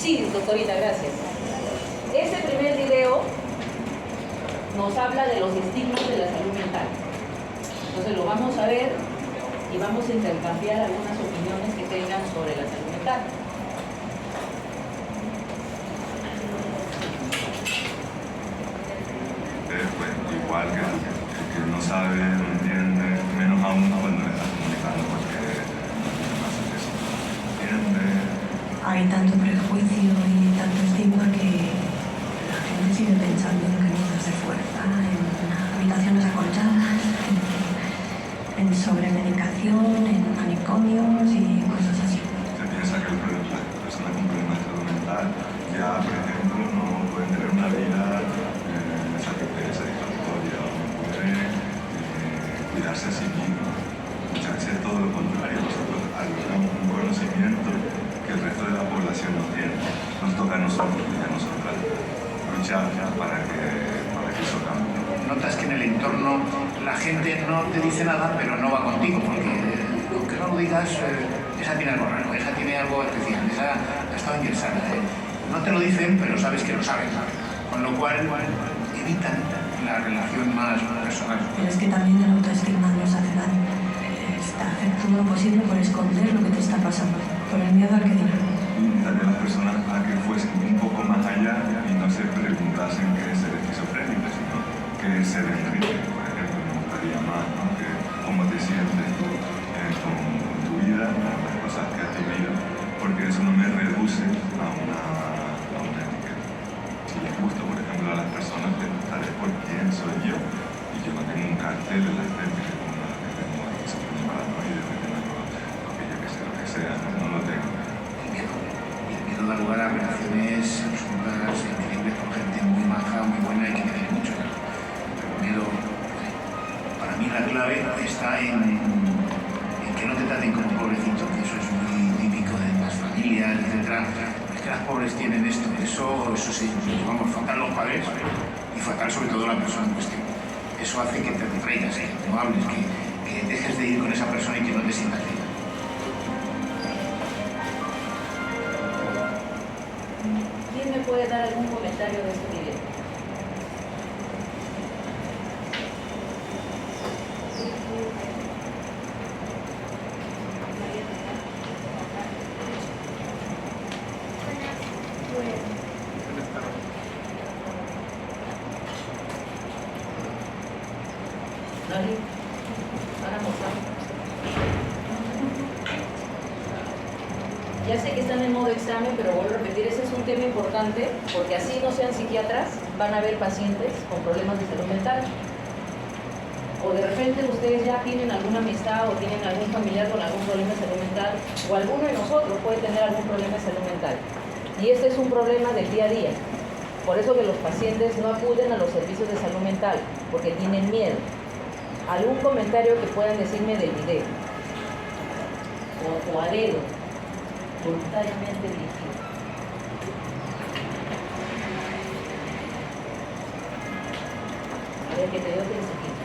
Sí, doctorita, gracias. Este primer video nos habla de los estigmas de la salud mental. Entonces lo vamos a ver y vamos a intercambiar algunas opiniones que tengan sobre la salud mental. Pues igual que el que no sabe, no entiende, menos aún cuando le estás comunicando porque no hace eso. Entiende. Hay tanto prejuicio y tanto estigma que la gente sigue pensando en camisas de fuerza, en habitaciones acolchadas, en sobremedicación, en manicomios y cosas así. Se piensa que las personas con problemas de salud mental ya, por ejemplo, no pueden tener una vida satisfactoria o no pueden cuidarse a sí mismo. Muchas veces todo lo contrario, nosotros albergamos un conocimiento que el resto de la población no tiene. Nos toca a nosotros y a nosotras luchar para que eso cambie. Notas que en el entorno la gente no te dice nada, pero no va contigo, porque aunque no lo digas, esa tiene algo raro, esa tiene algo especial, esa ha estado ingresada. No te lo dicen, pero sabes que lo saben. Con lo cual evitan la relación más personal. Pero es que también el autoestigma nos hace daño. Está haciendo todo lo posible por esconder lo que te está pasando, por el miedo al que dirán. Invitar a las personas a que fuesen un poco más allá y no se preguntasen qué es ser esquizofrénico, sino qué es ser Enrique, por ejemplo. Me gustaría más, ¿no? Que cómo te sientes tú con tu vida, las cosas que has vivido, porque eso no me reduce a una etiqueta. Si les gusta, por ejemplo, a las personas, les gustaré por quién soy yo. Y yo no tengo un cartel en la frente que ponga que tengo esquizofrenia paranoide, que tengo lo que yo que sé, lo que sea, no lo tengo. El miedo da lugar a relaciones absurdas, increíbles, con gente muy maja, muy buena y que quiere mucho. El miedo, para mí la clave está en que no te traten como pobrecito, que eso es muy típico de las familias, etc. Es que las pobres tienen esto, eso sí, vamos, fatal los padres y fatal sobre todo la persona en cuestión. Eso hace que te retraigas, que no hables, que dejes de ir con esa persona y que no te sientas bien. ¿Quién me puede dar algún comentario de este video? ¿Nadie? Ana Mozart. Ya sé que están en modo examen, pero vuelvo a repetir, ese es un tema importante, porque así no sean psiquiatras, van a haber pacientes con problemas de salud mental. O de repente ustedes ya tienen alguna amistad o tienen algún familiar con algún problema de salud mental, o alguno de nosotros puede tener algún problema de salud mental. Y este es un problema del día a día. Por eso que los pacientes no acuden a los servicios de salud mental, porque tienen miedo. ¿Algún comentario que puedan decirme del video? O a dedo, voluntariamente dirigido. A ver, que te veo pensativo.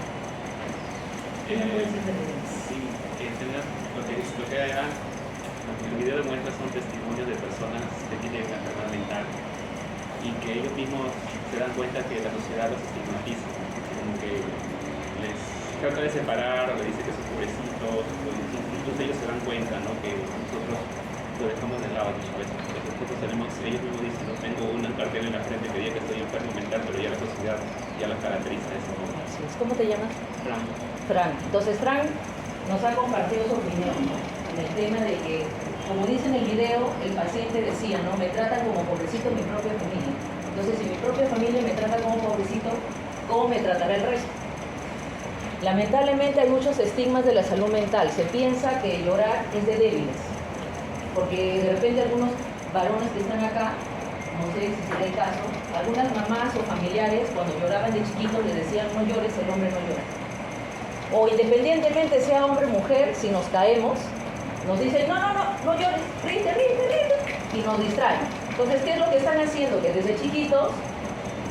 Sí, lo que el video demuestra son testimonios de personas que tienen enfermedad mental y que ellos mismos se dan cuenta que la sociedad los estigmatiza, como que les trata de separar, le dice que son pobrecitos, incluso ellos se dan cuenta, ¿no? Que nosotros lo dejamos de lado muchas veces. Nosotros tenemos, ellos mismos dicen, no tengo un cartel en la frente que diga que estoy enfermo mental, pero ya la sociedad ya los caracteriza de ese modo. ¿Cómo te llamas? Fran. Fran. Entonces Fran nos ha compartido su opinión, ¿no? En el tema de que, como dice en el video, el paciente decía, ¿no? Me tratan como pobrecito mi propia familia. Entonces, si mi propia familia me trata como pobrecito, ¿cómo me tratará el resto? Lamentablemente hay muchos estigmas de la salud mental. Se piensa que llorar es de débiles, porque de repente algunos varones que están acá, no sé si será el caso, algunas mamás o familiares cuando lloraban de chiquitos les decían no llores, el hombre no llora. O independientemente sea hombre o mujer, si nos caemos, nos dicen no llores, ríete, y nos distraen. Entonces, ¿qué es lo que están haciendo? Que desde chiquitos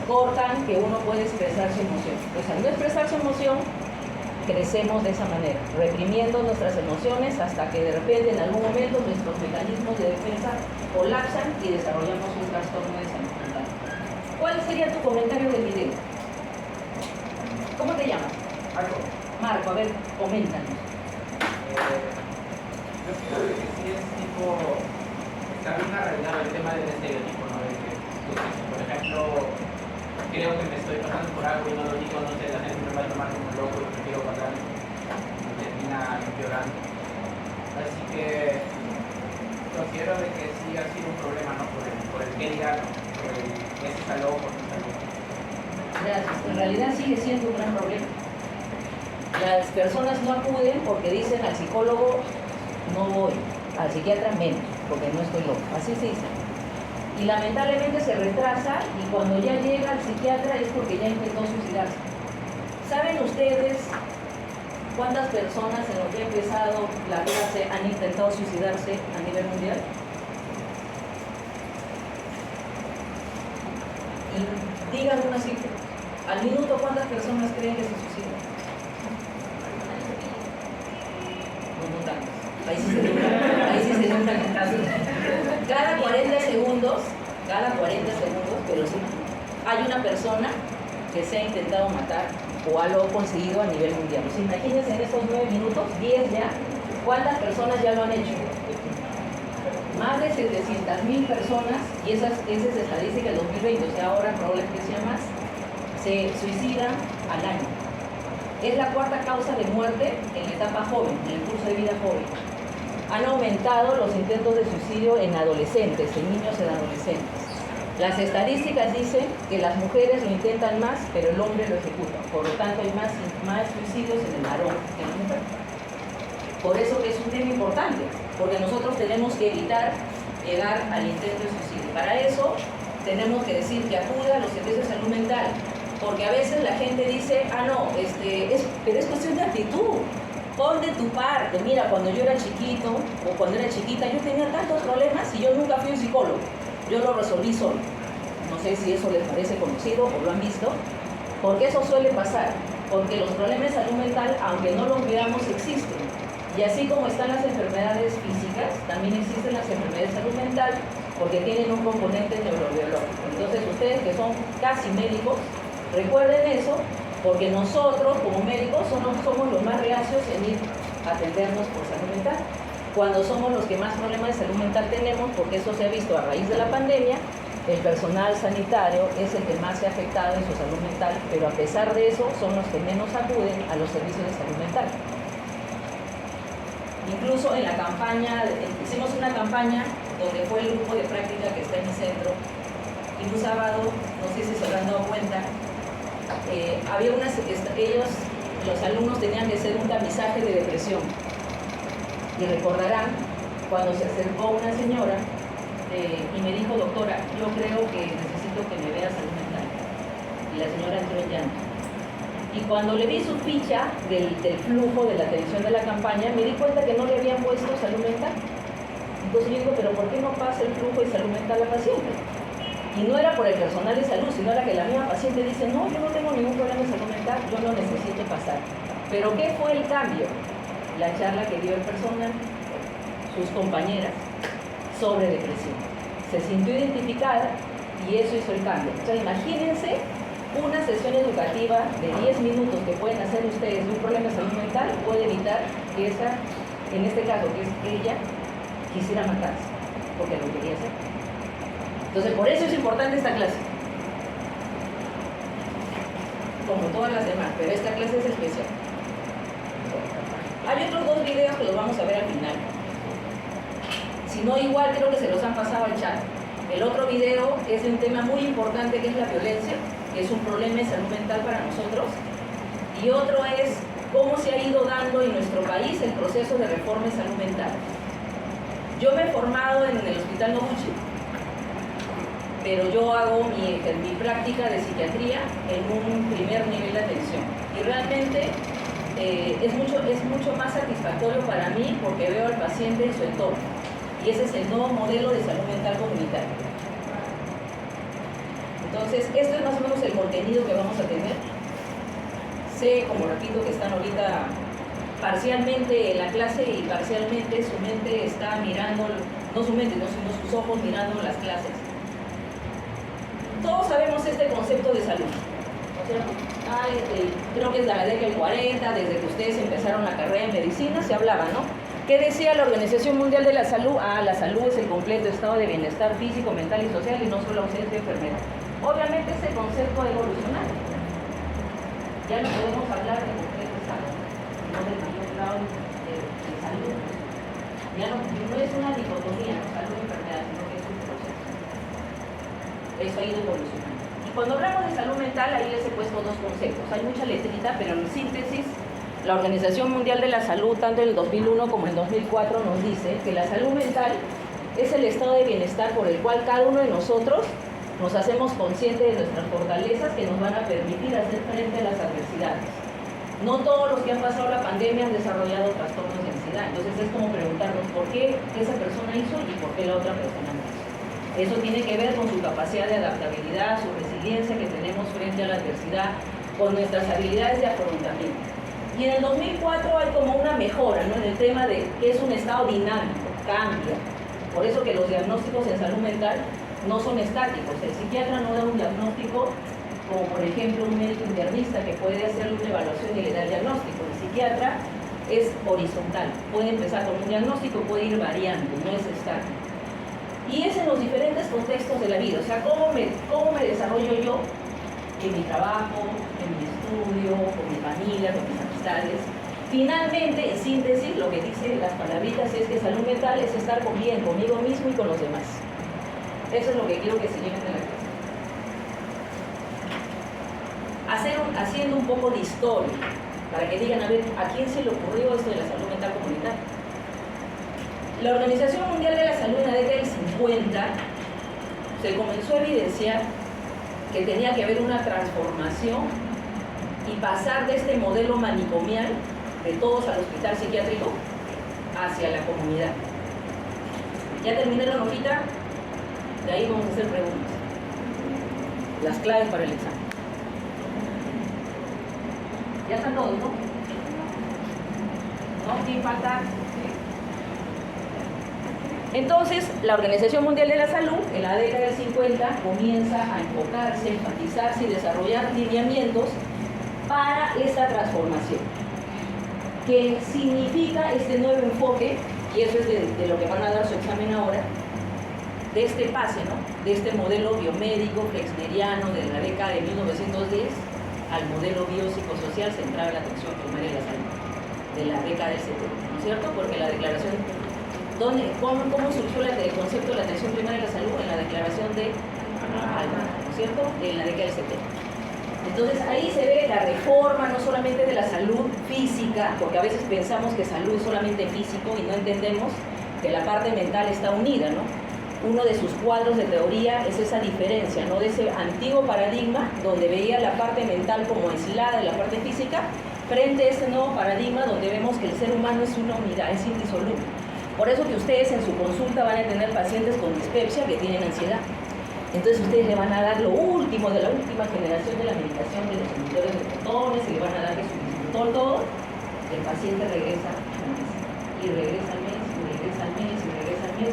cortan que uno puede expresar su emoción. Pues al no expresar su emoción, crecemos de esa manera, reprimiendo nuestras emociones hasta que de repente en algún momento nuestros mecanismos de defensa colapsan y desarrollamos un trastorno de salud mental. ¿Cuál sería tu comentario del video? ¿Cómo te llamas? Marco, Marco, a ver, coméntanos. yo creo que sí es tipo, está bien arraigado el tema del estereotipo, ¿no? De que, por ejemplo, creo que me estoy pasando por algo y no lo digo, no sé, la gente me va a tomar como loco y prefiero guardar, y termina empeorando. Así que considero de que sí ha sido un problema, ¿no? Por el que dirán, por el que se está loco, no está loco. Gracias. En realidad sigue siendo un gran problema. Las personas no acuden porque dicen al psicólogo no voy, al psiquiatra menos, porque no estoy loco. Así se dice. Y lamentablemente se retrasa y cuando ya llega al psiquiatra es porque ya intentó suicidarse. ¿Saben ustedes cuántas personas en lo que ha empezado la clase han intentado suicidarse a nivel mundial? Y digan una cifra. Al minuto, ¿cuántas personas creen que se suicidan? No tantas. Ahí sí se nombran en casos. Cada 40 segundos, pero sí, hay una persona que se ha intentado matar o algo conseguido a nivel mundial. O sea, imagínense en esos 9 minutos, 10 ya, ¿cuántas personas ya lo han hecho? Más de 700.000 personas, y esa es estadística del 2020, o sea, ahora probablemente sea más, se suicidan al año. Es la cuarta causa de muerte en la etapa joven, en el curso de vida joven. Han aumentado los intentos de suicidio en adolescentes, en niños y adolescentes. Las estadísticas dicen que las mujeres lo intentan más, pero el hombre lo ejecuta. Por lo tanto, hay más suicidios en el varón que en la mujer. Por eso que es un tema importante, porque nosotros tenemos que evitar llegar al intento de suicidio. Para eso tenemos que decir que acude a los servicios de salud mental, porque a veces la gente dice, no, pero es cuestión de actitud. Pon de tu parte. Mira, cuando yo era chiquito o cuando era chiquita, yo tenía tantos problemas y yo nunca fui un psicólogo. Yo lo resolví solo. No sé si eso les parece conocido o lo han visto, porque eso suele pasar, porque los problemas de salud mental, aunque no los veamos, existen. Y así como están las enfermedades físicas, también existen las enfermedades de salud mental, porque tienen un componente neurobiológico. Entonces, ustedes que son casi médicos, recuerden eso, porque nosotros como médicos somos los más reacios en ir a atendernos por salud mental, cuando somos los que más problemas de salud mental tenemos, porque eso se ha visto a raíz de la pandemia. El personal sanitario es el que más se ha afectado en su salud mental, pero a pesar de eso son los que menos acuden a los servicios de salud mental. Incluso en la campaña, hicimos una campaña donde fue el grupo de práctica que está en mi centro, y un sábado, no sé si se habrán dado cuenta, había los alumnos tenían que hacer un tamizaje de depresión. Y recordarán cuando se acercó una señora y me dijo, doctora, yo creo que necesito que me vea salud mental. Y la señora entró en llanto. Y cuando le vi su ficha del flujo de la atención de la campaña, me di cuenta que no le habían puesto salud mental. Entonces yo digo, pero ¿por qué no pasa el flujo de salud mental al paciente? Y no era por el personal de salud, sino era que la misma paciente dice, no, yo no tengo ningún problema de salud mental, yo no necesito pasar. Pero ¿qué fue el cambio? La charla que dio el personal, sus compañeras, sobre depresión. Se sintió identificada y eso hizo el cambio. O sea, imagínense una sesión educativa de 10 minutos que pueden hacer ustedes de un problema de salud mental, puede evitar que esa, en este caso, que es ella, quisiera matarse, porque lo quería hacer. Entonces, por eso es importante esta clase. Como todas las demás, pero esta clase es especial. Hay otros 2 videos que los vamos a ver al final. Si no, igual creo que se los han pasado al chat. El otro video es de un tema muy importante que es la violencia, que es un problema de salud mental para nosotros. Y otro es cómo se ha ido dando en nuestro país el proceso de reforma de salud mental. Yo me he formado en el Hospital Noguchi, pero yo hago mi práctica de psiquiatría en un primer nivel de atención. Y realmente es mucho más satisfactorio para mí porque veo al paciente en su entorno. Y ese es el nuevo modelo de salud mental comunitaria. Entonces, esto es más o menos el contenido que vamos a tener. sé, como repito, que están ahorita parcialmente en la clase y parcialmente su mente está mirando, no su mente, no, sino sus ojos mirando las clases. Todos sabemos este concepto de salud, ¿no es cierto? Creo que es de la década del 40, desde que ustedes empezaron la carrera en medicina, se hablaba, ¿no? ¿Qué decía la Organización Mundial de la Salud? La salud es el completo estado de bienestar físico, mental y social y no solo ausencia de enfermedad. Obviamente ese concepto ha evolucionado. Ya no podemos hablar de completo estado, sino del mayor grado de salud. Ya no es una dicotomía, ¿no? Salud y enfermedad, sino que es un proceso. Eso ha ido evolucionando. Y cuando hablamos de salud mental, ahí les he puesto dos conceptos. Hay mucha letrita, pero en síntesis, la Organización Mundial de la Salud, tanto en el 2001 como en el 2004, nos dice que la salud mental es el estado de bienestar por el cual cada uno de nosotros nos hacemos conscientes de nuestras fortalezas que nos van a permitir hacer frente a las adversidades. No todos los que han pasado la pandemia han desarrollado trastornos de ansiedad, entonces es como preguntarnos por qué esa persona hizo y por qué la otra persona no hizo. Eso tiene que ver con su capacidad de adaptabilidad, su resiliencia que tenemos frente a la adversidad, con nuestras habilidades de afrontamiento. Y en el 2004 hay como una mejora, ¿no? En el tema de que es un estado dinámico, cambia. Por eso que los diagnósticos en salud mental no son estáticos. El psiquiatra no da un diagnóstico como por ejemplo un médico internista que puede hacerle una evaluación y le da el diagnóstico. El psiquiatra es horizontal, puede empezar con un diagnóstico, puede ir variando, no es estático. Y es en los diferentes contextos de la vida, o sea, cómo me desarrollo yo en mi trabajo, en mi estudio, con mi familia, con mis amistades. Finalmente, en síntesis, lo que dicen las palabritas es que salud mental es estar bien conmigo mismo y con los demás. Eso es lo que quiero que se lleven de la clase. Haciendo un poco de historia, para que digan, a ver, ¿a quién se le ocurrió esto de la salud mental comunitaria? La Organización Mundial de la Salud en la década del 50 se comenzó a evidenciar que tenía que haber una transformación y pasar de este modelo manicomial de todos al hospital psiquiátrico hacia la comunidad. Ya terminé la hojita, de ahí vamos a hacer preguntas. Las claves para el examen. Ya están todos, ¿no? ¿No? ¿Quién falta? Entonces, la Organización Mundial de la Salud, en la década del 50, comienza a enfocarse, enfatizarse y desarrollar lineamientos para esta transformación. ¿Qué significa este nuevo enfoque? Y eso es de lo que van a dar su examen ahora, de este pase, ¿no? De este modelo biomédico flexneriano de la década de 1910 al modelo biopsicosocial centrado en la atención primaria de la salud, de la década del 70, ¿no es cierto? Porque la declaración... ¿Cómo surgió el concepto de la atención primaria de la salud? En la declaración de Alma, ¿no es cierto? En la década del 70. Entonces ahí se ve la reforma no solamente de la salud física, porque a veces pensamos que salud es solamente físico y no entendemos que la parte mental está unida, ¿no? Uno de sus cuadros de teoría es esa diferencia, ¿no? De ese antiguo paradigma donde veía la parte mental como aislada de la parte física, frente a este nuevo paradigma donde vemos que el ser humano es una unidad, es indisoluble. Por eso que ustedes en su consulta van a tener pacientes con dispepsia que tienen ansiedad. Entonces ustedes le van a dar lo último de la última generación de la medicación de los inhibidores de protones, y le van a dar que su dismutol todo, el paciente regresa al mes, y regresa al mes, y regresa al mes, y regresa al mes.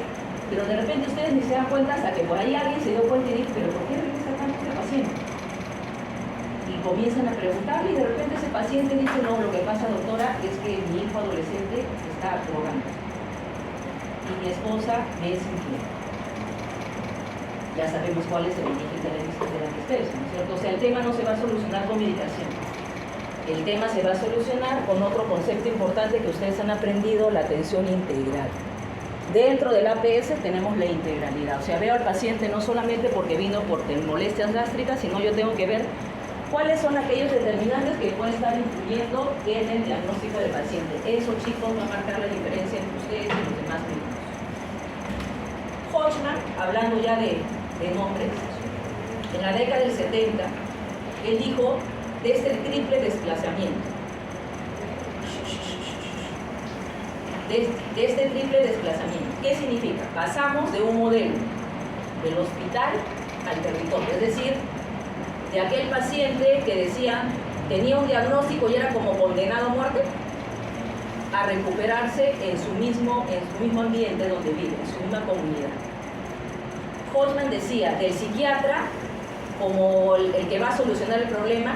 Pero de repente ustedes ni se dan cuenta hasta que por ahí alguien se dio cuenta y dijo, ¿pero por qué regresa tanto este paciente? Y comienzan a preguntarle y de repente ese paciente dice, no, lo que pasa, doctora, es que mi hijo adolescente está drogando. Y mi esposa me es infiel. Ya sabemos cuál es el origen de la dispepsia, ¿no es cierto? O sea, el tema no se va a solucionar con medicación. El tema se va a solucionar con otro concepto importante que ustedes han aprendido, la atención integral. Dentro del APS tenemos la integralidad. O sea, veo al paciente no solamente porque vino por molestias gástricas, sino yo tengo que ver cuáles son aquellos determinantes que pueden estar influyendo en el diagnóstico del paciente. Eso, chicos, va a marcar la diferencia entre ustedes y los demás médicos. Hodgman, hablando ya de nombres, en la década del 70, él dijo de este triple desplazamiento. De este triple desplazamiento. ¿Qué significa? Pasamos de un modelo del hospital al territorio, es decir, de aquel paciente que decía tenía un diagnóstico y era como condenado a muerte, a recuperarse en su mismo ambiente donde vive, en su misma comunidad. Holtzman decía que el psiquiatra, como el que va a solucionar el problema,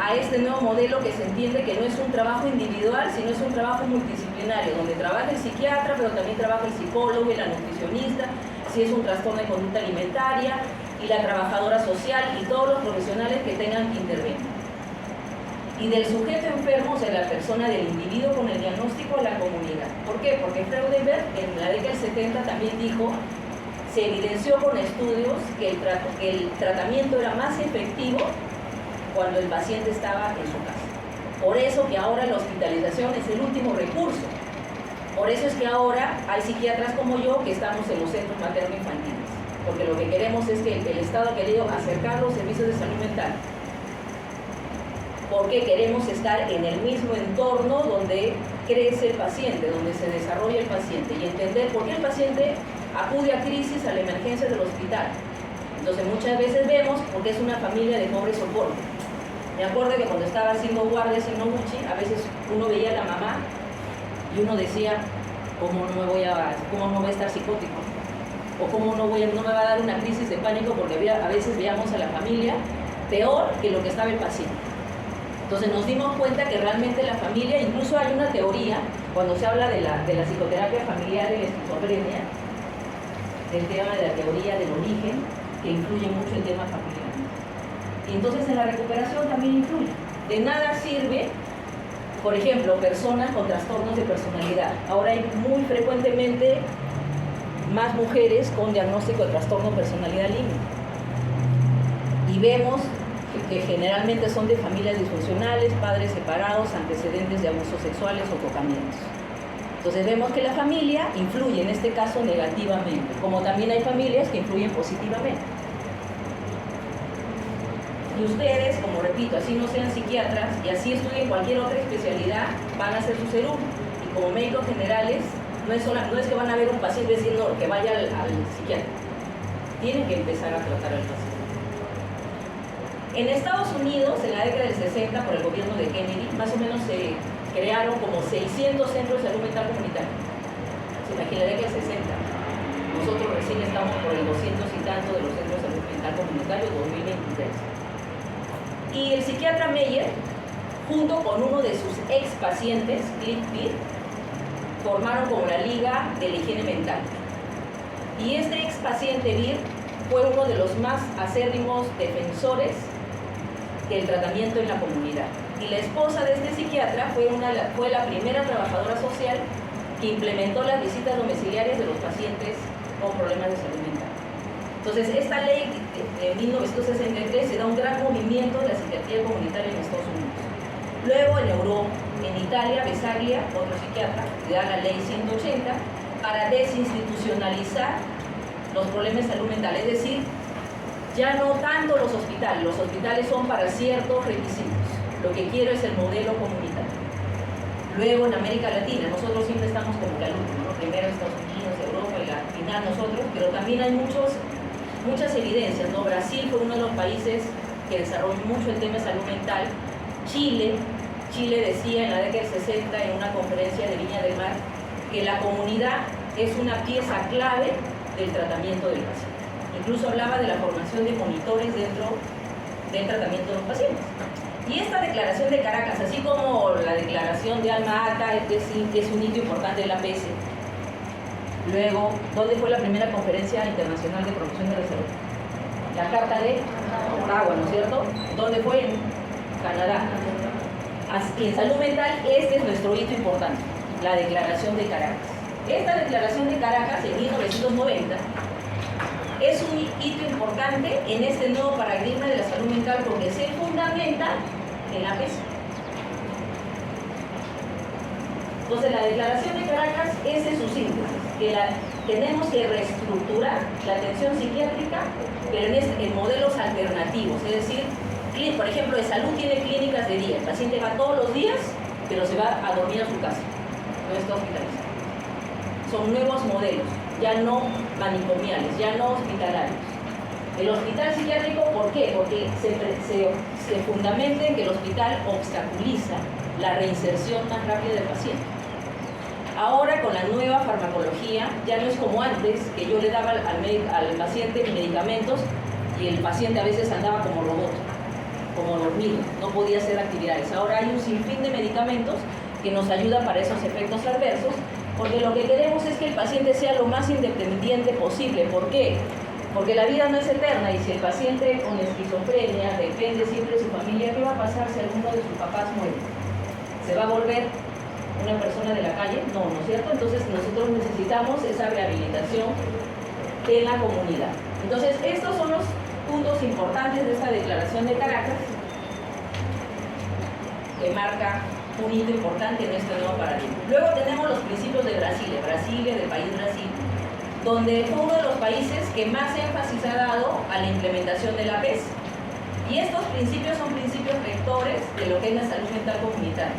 a este nuevo modelo que se entiende que no es un trabajo individual, sino es un trabajo multidisciplinario, donde trabaja el psiquiatra, pero también trabaja el psicólogo y la nutricionista, si es un trastorno de conducta alimentaria, y la trabajadora social y todos los profesionales que tengan que intervenir. Y del sujeto enfermo, o sea, la persona, del individuo con el diagnóstico, a la comunidad. ¿Por qué? Porque Freudenberg en la década del 70 también dijo, se evidenció con estudios que el tratamiento era más efectivo cuando el paciente estaba en su casa. Por eso que ahora la hospitalización es el último recurso. Por eso es que ahora hay psiquiatras como yo que estamos en los centros materno-infantiles. Porque lo que queremos es que el Estado ha querido acercar los servicios de salud mental. Porque queremos estar en el mismo entorno donde crece el paciente, donde se desarrolla el paciente y entender por qué el paciente acude a crisis, a la emergencia del hospital. Entonces muchas veces vemos porque es una familia de pobre soporte. Me acuerdo que cuando estaba haciendo guardias en Noguchi, a veces uno veía a la mamá y uno decía, ¿cómo no voy a estar psicótico? O cómo no me va a dar una crisis de pánico, porque a veces veíamos a la familia peor que lo que estaba el paciente. Entonces nos dimos cuenta que realmente la familia, incluso hay una teoría, cuando se habla de la psicoterapia familiar en la esquizofrenia, del tema de la teoría del origen, que influye mucho el tema familiar. Y entonces en la recuperación también influye. De nada sirve, por ejemplo, personas con trastornos de personalidad. Ahora hay muy frecuentemente más mujeres con diagnóstico de trastorno de personalidad límite. Y vemos que generalmente son de familias disfuncionales, padres separados, antecedentes de abusos sexuales o tocamientos. Entonces vemos que la familia influye, en este caso, negativamente, como también hay familias que influyen positivamente. Y ustedes, como repito, así no sean psiquiatras y así estudien cualquier otra especialidad, van a hacer su serum. Y como médicos generales, no es que van a ver un paciente diciendo que vaya al psiquiatra. Tienen que empezar a tratar al paciente. En Estados Unidos, en la década del 60, por el gobierno de Kennedy, más o menos se crearon como 600 centros de salud mental comunitaria. Se imagina, la década del 60. Nosotros recién estamos por el 200 y tanto de los centros de salud mental comunitario 2023. Y el psiquiatra Meyer, junto con uno de sus ex pacientes, Cliff Peer, formaron como la Liga de la Higiene Mental. Y este ex paciente Beer fue uno de los más acérrimos defensores del tratamiento en la comunidad. Y la esposa de este psiquiatra fue la primera trabajadora social que implementó las visitas domiciliarias de los pacientes con problemas de salud mental. Entonces, esta ley de 1963 se da un gran movimiento de la psiquiatría comunitaria en Estados Unidos. Luego, en Europa, en Italia, Vesaglia, otro psiquiatra, le da la ley 180 para desinstitucionalizar los problemas de salud mental. Es decir, ya no tanto los hospitales son para ciertos requisitos. Lo que quiero es el modelo comunitario. Luego, en América Latina, nosotros siempre estamos como que al último, ¿no? Primero Estados Unidos, Europa y al final nosotros, pero también hay muchas evidencias, ¿no? Brasil fue uno de los países que desarrolló mucho el tema de salud mental. Chile decía en la década del 60 en una conferencia de Viña del Mar que la comunidad es una pieza clave del tratamiento del paciente. Incluso hablaba de la formación de monitores dentro del tratamiento de los pacientes. Y esta declaración de Caracas, así como la declaración de Alma Ata, es un hito importante de la APS. Luego, ¿dónde fue la primera conferencia internacional de promoción de la salud? La Carta de Ottawa, ¿no es cierto? ¿Dónde fue? En Canadá. Y en salud mental, este es nuestro hito importante, la Declaración de Caracas. Esta Declaración de Caracas, en 1990, es un hito importante en este nuevo paradigma de la salud mental porque se fundamenta en la PES. Entonces, la Declaración de Caracas es en su síntesis, que tenemos que reestructurar la atención psiquiátrica, pero en modelos alternativos, es decir, por ejemplo, de salud tiene clínicas de día, el paciente va todos los días, pero se va a dormir a su casa, no está hospitalizado. Son nuevos modelos, ya no manicomiales, ya no hospitalarios. El hospital psiquiátrico, ¿por qué? Porque se fundamenta en que el hospital obstaculiza la reinserción más rápida del paciente. Ahora, con la nueva farmacología, ya no es como antes, que yo le daba al paciente medicamentos y el paciente a veces andaba como robot, como dormido, no podía hacer actividades. Ahora hay un sinfín de medicamentos que nos ayudan para esos efectos adversos, porque lo que queremos es que el paciente sea lo más independiente posible. ¿Por qué? Porque la vida no es eterna y si el paciente con esquizofrenia depende siempre de su familia, ¿qué va a pasar si alguno de sus papás muere? ¿Se va a volver una persona de la calle? No, ¿no es cierto? Entonces nosotros necesitamos esa rehabilitación en la comunidad. Entonces estos son los puntos importantes de esta declaración de Caracas, que marca un hito importante en este nuevo paradigma. Luego tenemos los principios de Brasilia, del país Brasil, donde fue uno de los países que más énfasis ha dado a la implementación de la PES. Y estos principios son principios rectores de lo que es la salud mental comunitaria.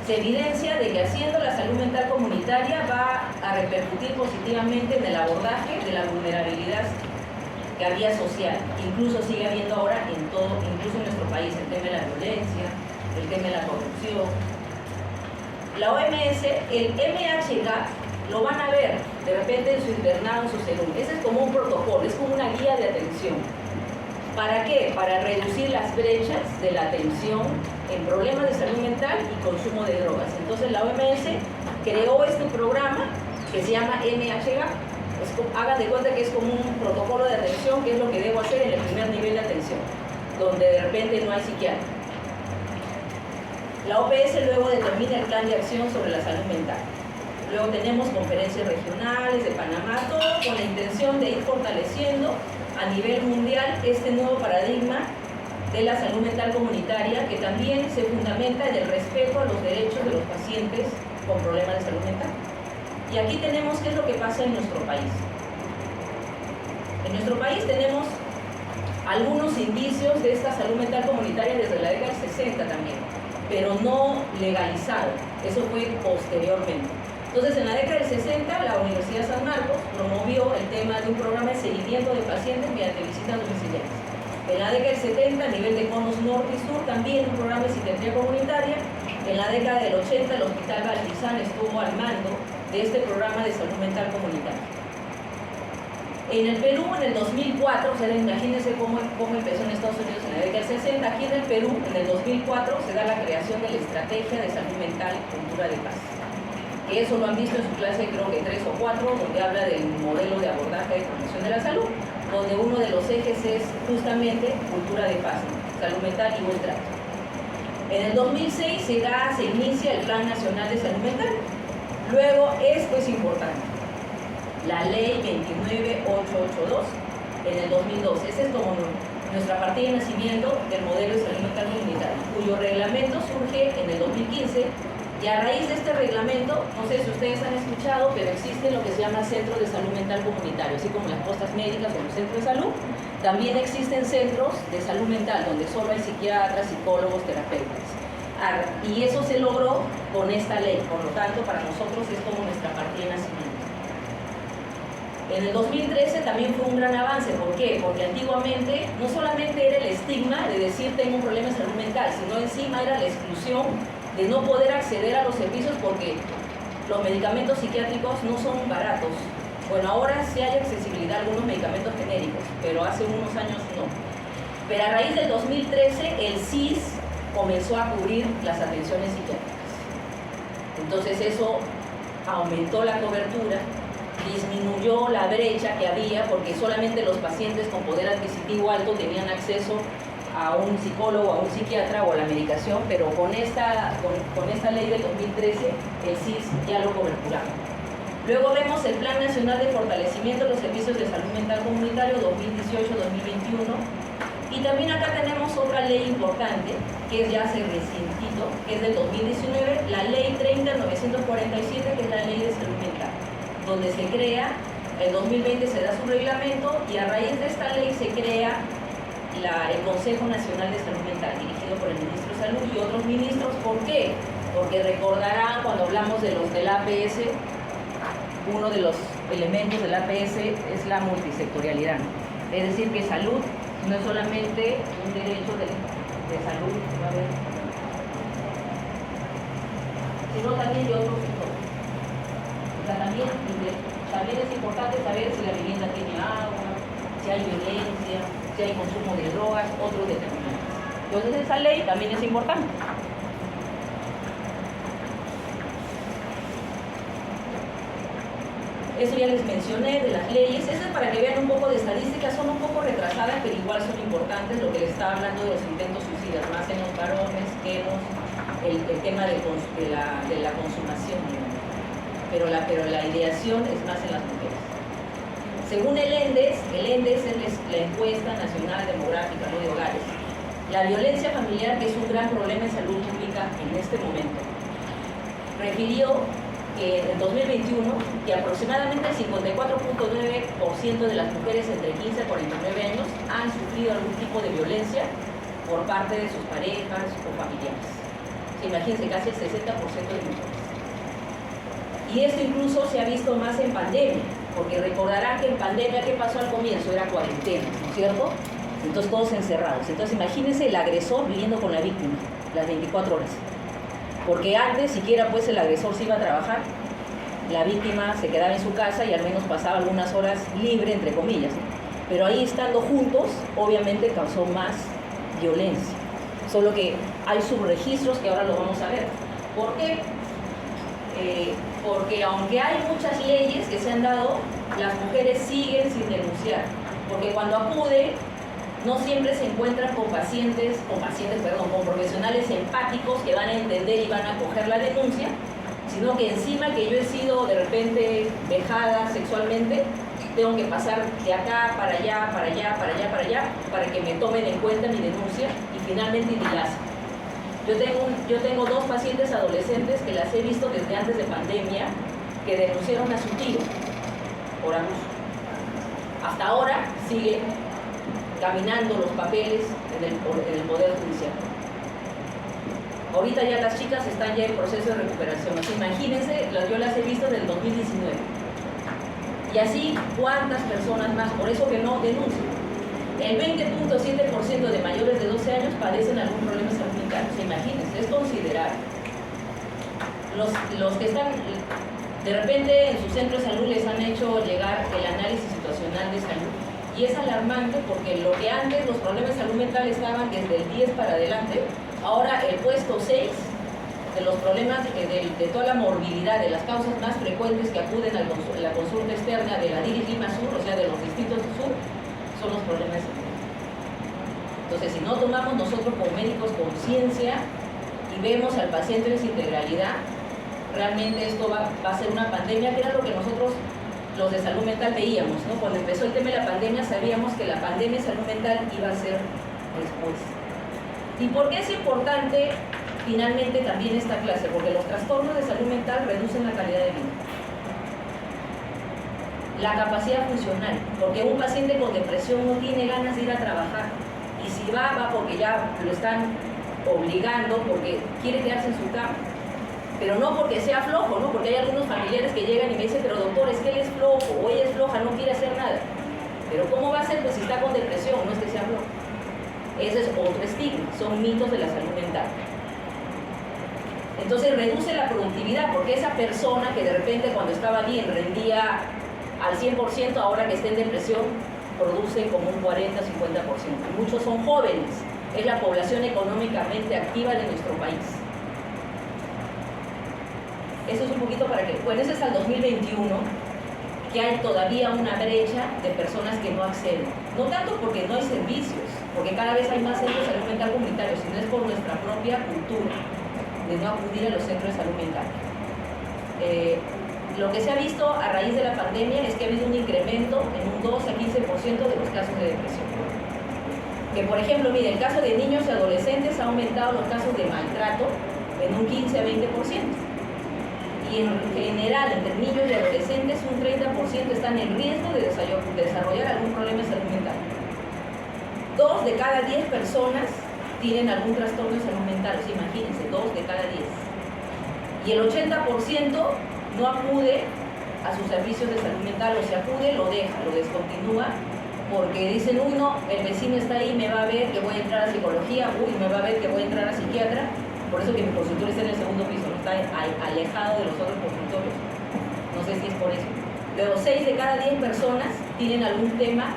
Se evidencia de que haciendo la salud mental comunitaria va a repercutir positivamente en el abordaje de la vulnerabilidad que había social. Incluso sigue habiendo ahora en todo, incluso en nuestro país, el tema de la violencia, el tema de la corrupción. La OMS, el MHGAP, lo van a ver de repente en su internado, en su salud. Ese es como un protocolo, es como una guía de atención. ¿Para qué? Para reducir las brechas de la atención en problemas de salud mental y consumo de drogas. Entonces la OMS creó este programa que se llama MHGAP. Hagan de cuenta que es como un protocolo de atención, que es lo que debo hacer en el primer nivel de atención, donde de repente no hay psiquiatra. La OPS luego determina el plan de acción sobre la salud mental. Luego tenemos conferencias regionales de Panamá, todo con la intención de ir fortaleciendo a nivel mundial este nuevo paradigma de la salud mental comunitaria, que también se fundamenta en el respeto a los derechos de los pacientes con problemas de salud mental. Y aquí tenemos qué es lo que pasa en nuestro país. En nuestro país tenemos algunos indicios de esta salud mental comunitaria desde la década del 60 también, pero no legalizado. Eso fue posteriormente. Entonces, en la década del 60, la Universidad San Marcos promovió el tema de un programa de seguimiento de pacientes mediante visitas domiciliares. En la década del 70, a nivel de conos norte y sur, también un programa de psiquiatría comunitaria. En la década del 80, el Hospital Valdizán estuvo al mando de este programa de salud mental comunitaria. En el Perú, en el 2004, o sea, imagínense cómo empezó en Estados Unidos en la década del 60, aquí en el Perú, en el 2004, se da la creación de la Estrategia de Salud Mental y Cultura de Paz. Eso lo han visto en su clase, creo que 3 o 4, donde habla del modelo de abordaje de promoción de la salud, donde uno de los ejes es justamente cultura de paz, salud mental y buen trato. En el 2006 se inicia el Plan Nacional de Salud Mental. Luego, esto es importante, la Ley 29882 en el 2012. Esa es como nuestra partida de nacimiento del modelo de salud mental comunitario, cuyo reglamento surge en el 2015. Y a raíz de este reglamento, no sé si ustedes han escuchado, pero existe lo que se llama centros de salud mental comunitario, así como las postas médicas o los centros de salud. También existen centros de salud mental donde solo hay psiquiatras, psicólogos, terapeutas. Y eso se logró con esta ley, por lo tanto, para nosotros es como nuestra partida de nacimiento. En el 2013 también fue un gran avance. ¿Por qué? Porque antiguamente no solamente era el estigma de decir tengo un problema de salud mental, sino encima era la exclusión de no poder acceder a los servicios porque los medicamentos psiquiátricos no son baratos. Bueno, ahora sí hay accesibilidad a algunos medicamentos genéricos, pero hace unos años no. Pero a raíz del 2013 el CIS comenzó a cubrir las atenciones psiquiátricas. Entonces eso aumentó la cobertura, disminuyó la brecha que había porque solamente los pacientes con poder adquisitivo alto tenían acceso a un psicólogo, a un psiquiatra o a la medicación, pero con esta ley del 2013 el CIS ya lo coberturaba. Luego vemos el Plan Nacional de Fortalecimiento de los Servicios de Salud Mental Comunitario 2018-2021 y también acá tenemos otra ley importante que es ya hace recientito, que es del 2019, la Ley 30-947, que es la Ley de Salud Mental, donde se crea, en 2020 se da su reglamento y a raíz de esta ley se crea el Consejo Nacional de Salud Mental, dirigido por el Ministro de Salud y otros ministros. ¿Por qué? Porque recordarán cuando hablamos de los del APS, uno de los elementos del APS es la multisectorialidad. Es decir, que salud no es solamente un derecho de salud, sino también de otros sectores. O sea, también es importante saber si la vivienda tiene agua, si hay violencia, si hay consumo de drogas, otros determinantes. Entonces esa ley también es importante. Eso ya les mencioné de las leyes. Eso es para que vean un poco de estadísticas, son un poco retrasadas, pero igual son importantes. Lo que les estaba hablando de los intentos suicidas, más en los varones que el tema de la consumación, pero la ideación es más en las mujeres. Según el ENDES es la encuesta nacional demográfica, ¿no?, de hogares, la violencia familiar, que es un gran problema en salud pública en este momento, refirió que en 2021 que aproximadamente el 54.9% de las mujeres entre 15 y 49 años han sufrido algún tipo de violencia por parte de sus parejas o familiares. Imagínense, casi el 60% de mujeres. Y esto incluso se ha visto más en pandemia, porque recordarán que en pandemia, ¿qué pasó al comienzo? Era cuarentena, ¿no es cierto? Entonces todos encerrados. Entonces imagínense el agresor viviendo con la víctima las 24 horas. Porque antes siquiera pues el agresor se iba a trabajar, la víctima se quedaba en su casa y al menos pasaba algunas horas libre, entre comillas, ¿no? Pero ahí estando juntos, obviamente causó más violencia. Solo que hay subregistros que ahora lo vamos a ver. ¿Por qué? Porque aunque hay muchas leyes que se han dado, las mujeres siguen sin denunciar. Porque cuando acuden, no siempre se encuentran con profesionales empáticos que van a entender y van a acoger la denuncia, sino que encima que yo he sido de repente vejada sexualmente, tengo que pasar de acá para allá, para allá, para allá, para allá, para que me tomen en cuenta mi denuncia y finalmente dilacen. Yo tengo 2 pacientes adolescentes que las he visto desde antes de pandemia, que denunciaron a su tío por abuso. Hasta ahora sigue caminando los papeles en el Poder Judicial. Ahorita ya las chicas están ya en proceso de recuperación. Así, imagínense, yo las he visto desde el 2019. Y así, ¿cuántas personas más? Por eso que no denuncian. El 20.7% de mayores de 12 años padecen algún problema de salud mental. Imagínense, es considerable. Los que están, de repente en su centro de salud les han hecho llegar el análisis situacional de salud. Y es alarmante porque lo que antes los problemas de salud mental estaban desde el 10 para adelante, ahora el puesto 6 de los problemas de toda la morbilidad, de las causas más frecuentes que acuden a la consulta externa de la DIRIS Lima Sur, o sea, de los distritos del sur, son los problemas de salud. Entonces, si no tomamos nosotros como médicos conciencia y vemos al paciente en su integralidad, realmente esto va a ser una pandemia, que era lo que nosotros los de salud mental veíamos, ¿no? Cuando empezó el tema de la pandemia sabíamos que la pandemia de salud mental iba a ser después. ¿Y por qué es importante finalmente también esta clase? Porque los trastornos de salud mental reducen la calidad de vida, la capacidad funcional, porque un paciente con depresión no tiene ganas de ir a trabajar, y si va porque ya lo están obligando, porque quiere quedarse en su cama. Pero no porque sea flojo, ¿no? Porque hay algunos familiares que llegan y me dicen, pero doctor, es que él es flojo o ella es floja, no quiere hacer nada. Pero ¿cómo va a ser? Pues si está con depresión, no es que sea flojo. Ese es otro estigma, son mitos de la salud mental. Entonces reduce la productividad, porque esa persona que de repente cuando estaba bien rendía al 100%, ahora que está en depresión, produce como un 40-50%. Y muchos son jóvenes, es la población económicamente activa de nuestro país. Eso es un poquito para que, bueno, eso es al 2021, que hay todavía una brecha de personas que no acceden. No tanto porque no hay servicios, porque cada vez hay más centros de salud mental comunitarios, sino es por nuestra propia cultura de no acudir a los centros de salud mental. Lo que se ha visto a raíz de la pandemia es que ha habido un incremento en un 2 a 15% de los casos de depresión. Que por ejemplo, mire, el caso de niños y adolescentes ha aumentado los casos de maltrato en un 15 a 20%. Y en general, entre niños y adolescentes, un 30% están en riesgo de desarrollar algún problema de salud mental. 2 de cada 10 personas tienen algún trastorno de salud mental, o sea, imagínense, 2 de cada 10. Y el 80% no acude a sus servicios de salud mental, o si acude, lo deja, lo descontinúa, porque dicen, uy, no, el vecino está ahí, me va a ver que voy a entrar a psicología, uy, me va a ver que voy a entrar a psiquiatra, por eso que mi consultorio está en el segundo piso, ¿no? Está alejado de los otros consultorios, no sé si es por eso. Luego, 6 de cada 10 personas tienen algún tema,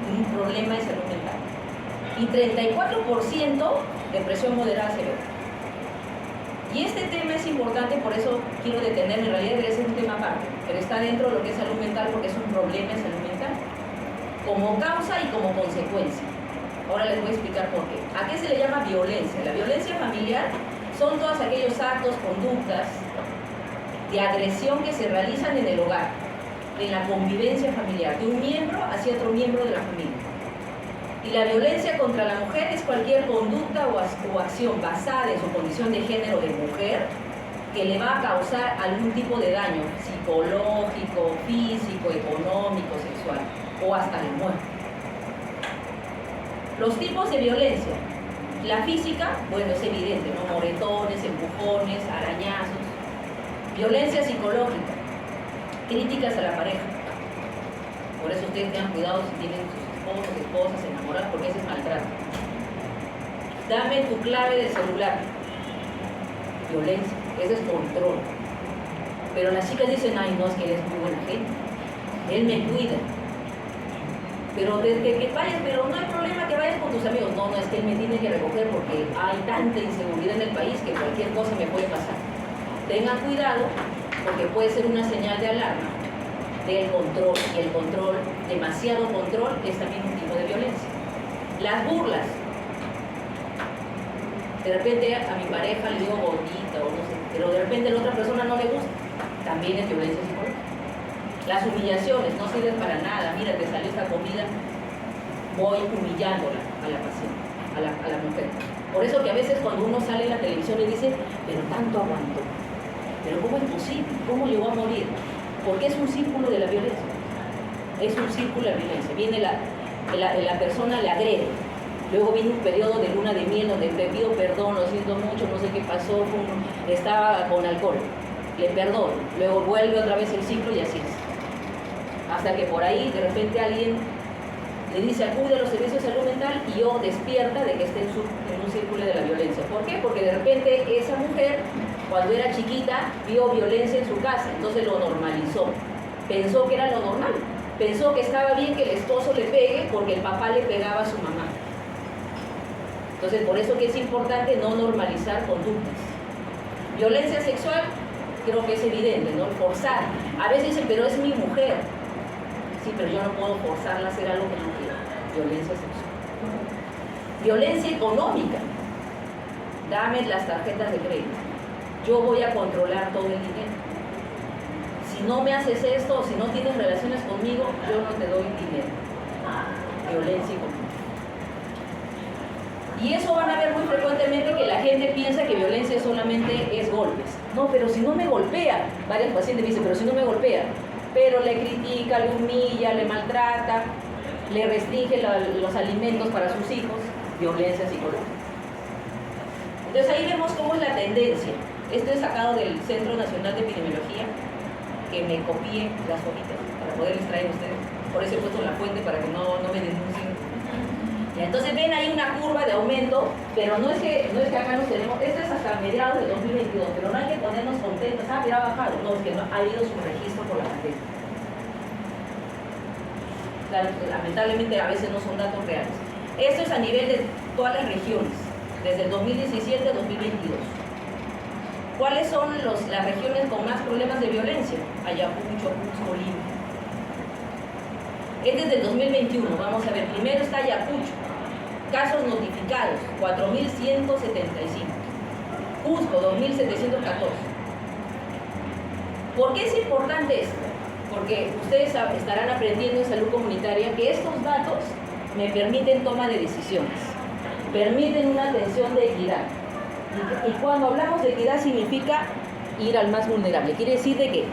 un problema de salud mental, y 34% depresión moderada severa. Y este tema es importante, por eso quiero detenerme, en realidad debe ser un tema aparte, pero está dentro de lo que es salud mental porque es un problema de salud mental, como causa y como consecuencia. Ahora les voy a explicar por qué. ¿A qué se le llama violencia? La violencia familiar son todos aquellos actos, conductas de agresión que se realizan en el hogar, en la convivencia familiar, de un miembro hacia otro miembro de la familia. Y la violencia contra la mujer es cualquier conducta o acción basada en su condición de género de mujer que le va a causar algún tipo de daño psicológico, físico, económico, sexual o hasta de muerte. Los tipos de violencia. La física, bueno, es evidente, ¿no? Moretones, empujones, arañazos. Violencia psicológica. Críticas a la pareja. Por eso ustedes tengan cuidado si tienen sus esposos, esposas, enamoradas, porque ese es maltrato. Dame tu clave del celular. Violencia, ese es control. Pero las chicas dicen, ay, no, es que eres muy buena gente. Él me cuida. Pero desde que vayas, pero no hay problema que vayas con tus amigos. No, no, es que él me tiene que recoger porque hay tanta inseguridad en el país que cualquier cosa me puede pasar. Tengan cuidado porque puede ser una señal de alarma del control, y el control, demasiado control, es también un tipo de violencia. Las burlas. De repente a mi pareja le digo gordita o no sé, pero de repente a la otra persona no le gusta. También es violencia psicológica. Las humillaciones no sirven para nada. Mira, te salió esta comida, voy humillándola a la paciente, a la mujer. Por eso que a veces cuando uno sale en la televisión le dicen, pero tanto aguantó. Pero ¿cómo es posible? ¿Cómo llegó a morir? Porque es un círculo de la violencia. Es un círculo de la violencia. Viene la persona, le agrede. Luego viene un periodo de luna de miel donde te pido perdón, lo siento mucho, no sé qué pasó, estaba con alcohol. Le perdono. Luego vuelve otra vez el ciclo y así es. Hasta que por ahí de repente alguien le dice acude a los servicios de salud mental y yo despierta de que esté en un círculo de la violencia. ¿Por qué? Porque de repente esa mujer cuando era chiquita vio violencia en su casa, entonces lo normalizó, pensó que era lo normal, pensó que estaba bien que el esposo le pegue porque el papá le pegaba a su mamá. Entonces por eso que es importante no normalizar conductas. Violencia sexual, creo que es evidente, ¿no? Forzar. A veces dicen, pero es mi mujer. Sí, pero yo no puedo forzarla a hacer algo que no quiera. Violencia sexual. Violencia económica. Dame las tarjetas de crédito. Yo voy a controlar todo el dinero. Si no me haces esto, o si no tienes relaciones conmigo, yo no te doy dinero. Violencia económica. Y eso van a ver muy frecuentemente que la gente piensa que violencia solamente es golpes. No, pero si no me golpea, varios pacientes dicen, pero si no me golpea, pero le critica, le humilla, le maltrata, le restringe los alimentos para sus hijos, violencia psicológica. Entonces ahí vemos cómo es la tendencia. Esto es sacado del Centro Nacional de Epidemiología, que me copié las hojitas para poderles traer a ustedes. Por eso he puesto la fuente para que no me denuncien. Entonces ven ahí una curva de aumento, pero no es que acá nos tenemos, esto es hasta mediados de 2022, pero no hay que ponernos contentos, pero ha bajado, no, es que no ha habido su registro por la pandemia. Claro, lamentablemente a veces no son datos reales. Esto es a nivel de todas las regiones, desde el 2017 a 2022. ¿Cuáles son las regiones con más problemas de violencia? Ayacucho, Cusco, Lima. Es desde el 2021, vamos a ver, primero está Ayacucho. Casos notificados, 4.175. Cusco, 2.714. ¿Por qué es importante esto? Porque ustedes estarán aprendiendo en salud comunitaria que estos datos me permiten toma de decisiones, permiten una atención de equidad. Y cuando hablamos de equidad significa ir al más vulnerable. Quiere decir de que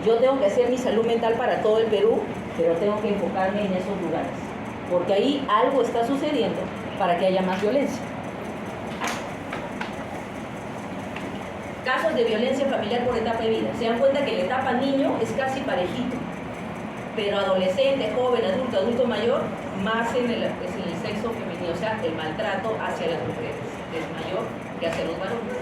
yo tengo que hacer mi salud mental para todo el Perú, pero tengo que enfocarme en esos lugares. Porque ahí algo está sucediendo para que haya más violencia. Casos de violencia familiar por etapa de vida. Se dan cuenta que la etapa niño es casi parejito. pero adolescente, joven, adulto, adulto mayor, más es en el sexo femenino, o sea, el maltrato hacia las mujeres es mayor que hacia los varones.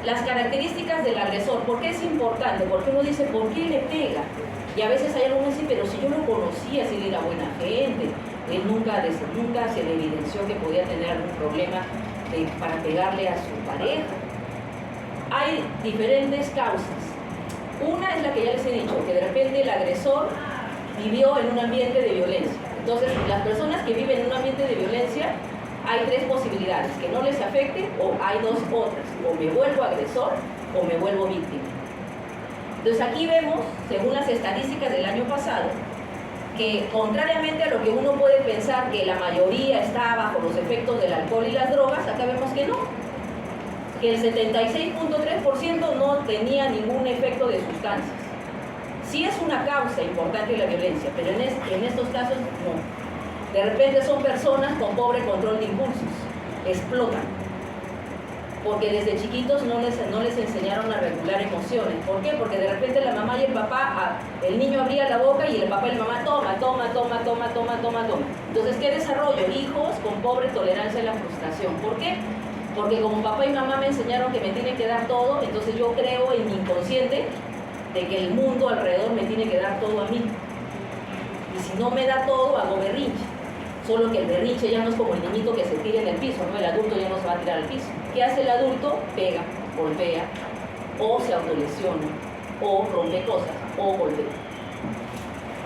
Las características del agresor, ¿por qué es importante? Porque uno dice, ¿por qué le pega? Y a veces hay algunos que dicen, pero si yo lo conocía, si él era buena gente, él nunca se le evidenció que podía tener algún problema para pegarle a su pareja. Hay diferentes causas. Una es la que ya les he dicho, que de repente el agresor vivió en un ambiente de violencia. Entonces, las personas que viven en un ambiente de violencia, hay tres posibilidades, que no les afecte, o hay dos otras, o me vuelvo agresor o me vuelvo víctima. Entonces aquí vemos, según las estadísticas del año pasado, que contrariamente a lo que uno puede pensar que la mayoría está bajo los efectos del alcohol y las drogas, acá vemos que no, que el 76.3% no tenía ningún efecto de sustancias. Sí es una causa importante de la violencia, pero en estos casos no. De repente son personas con pobre control de impulsos, explotan, porque desde chiquitos no les enseñaron a regular emociones. ¿Por qué? Porque de repente la mamá y el papá, el niño abría la boca y el papá y la mamá toma. Entonces, ¿qué desarrollo? Hijos con pobre tolerancia a la frustración. ¿Por qué? Porque como papá y mamá me enseñaron que me tienen que dar todo, entonces yo creo en mi inconsciente de que el mundo alrededor me tiene que dar todo a mí. Y si no me da todo, hago berrinche. Solo que el berrinche ya no es como el niñito que se tira en el piso, ¿no? El adulto ya no se va a tirar al piso. ¿Qué hace el adulto? Pega, golpea, o se autolesiona, o rompe cosas, o golpea.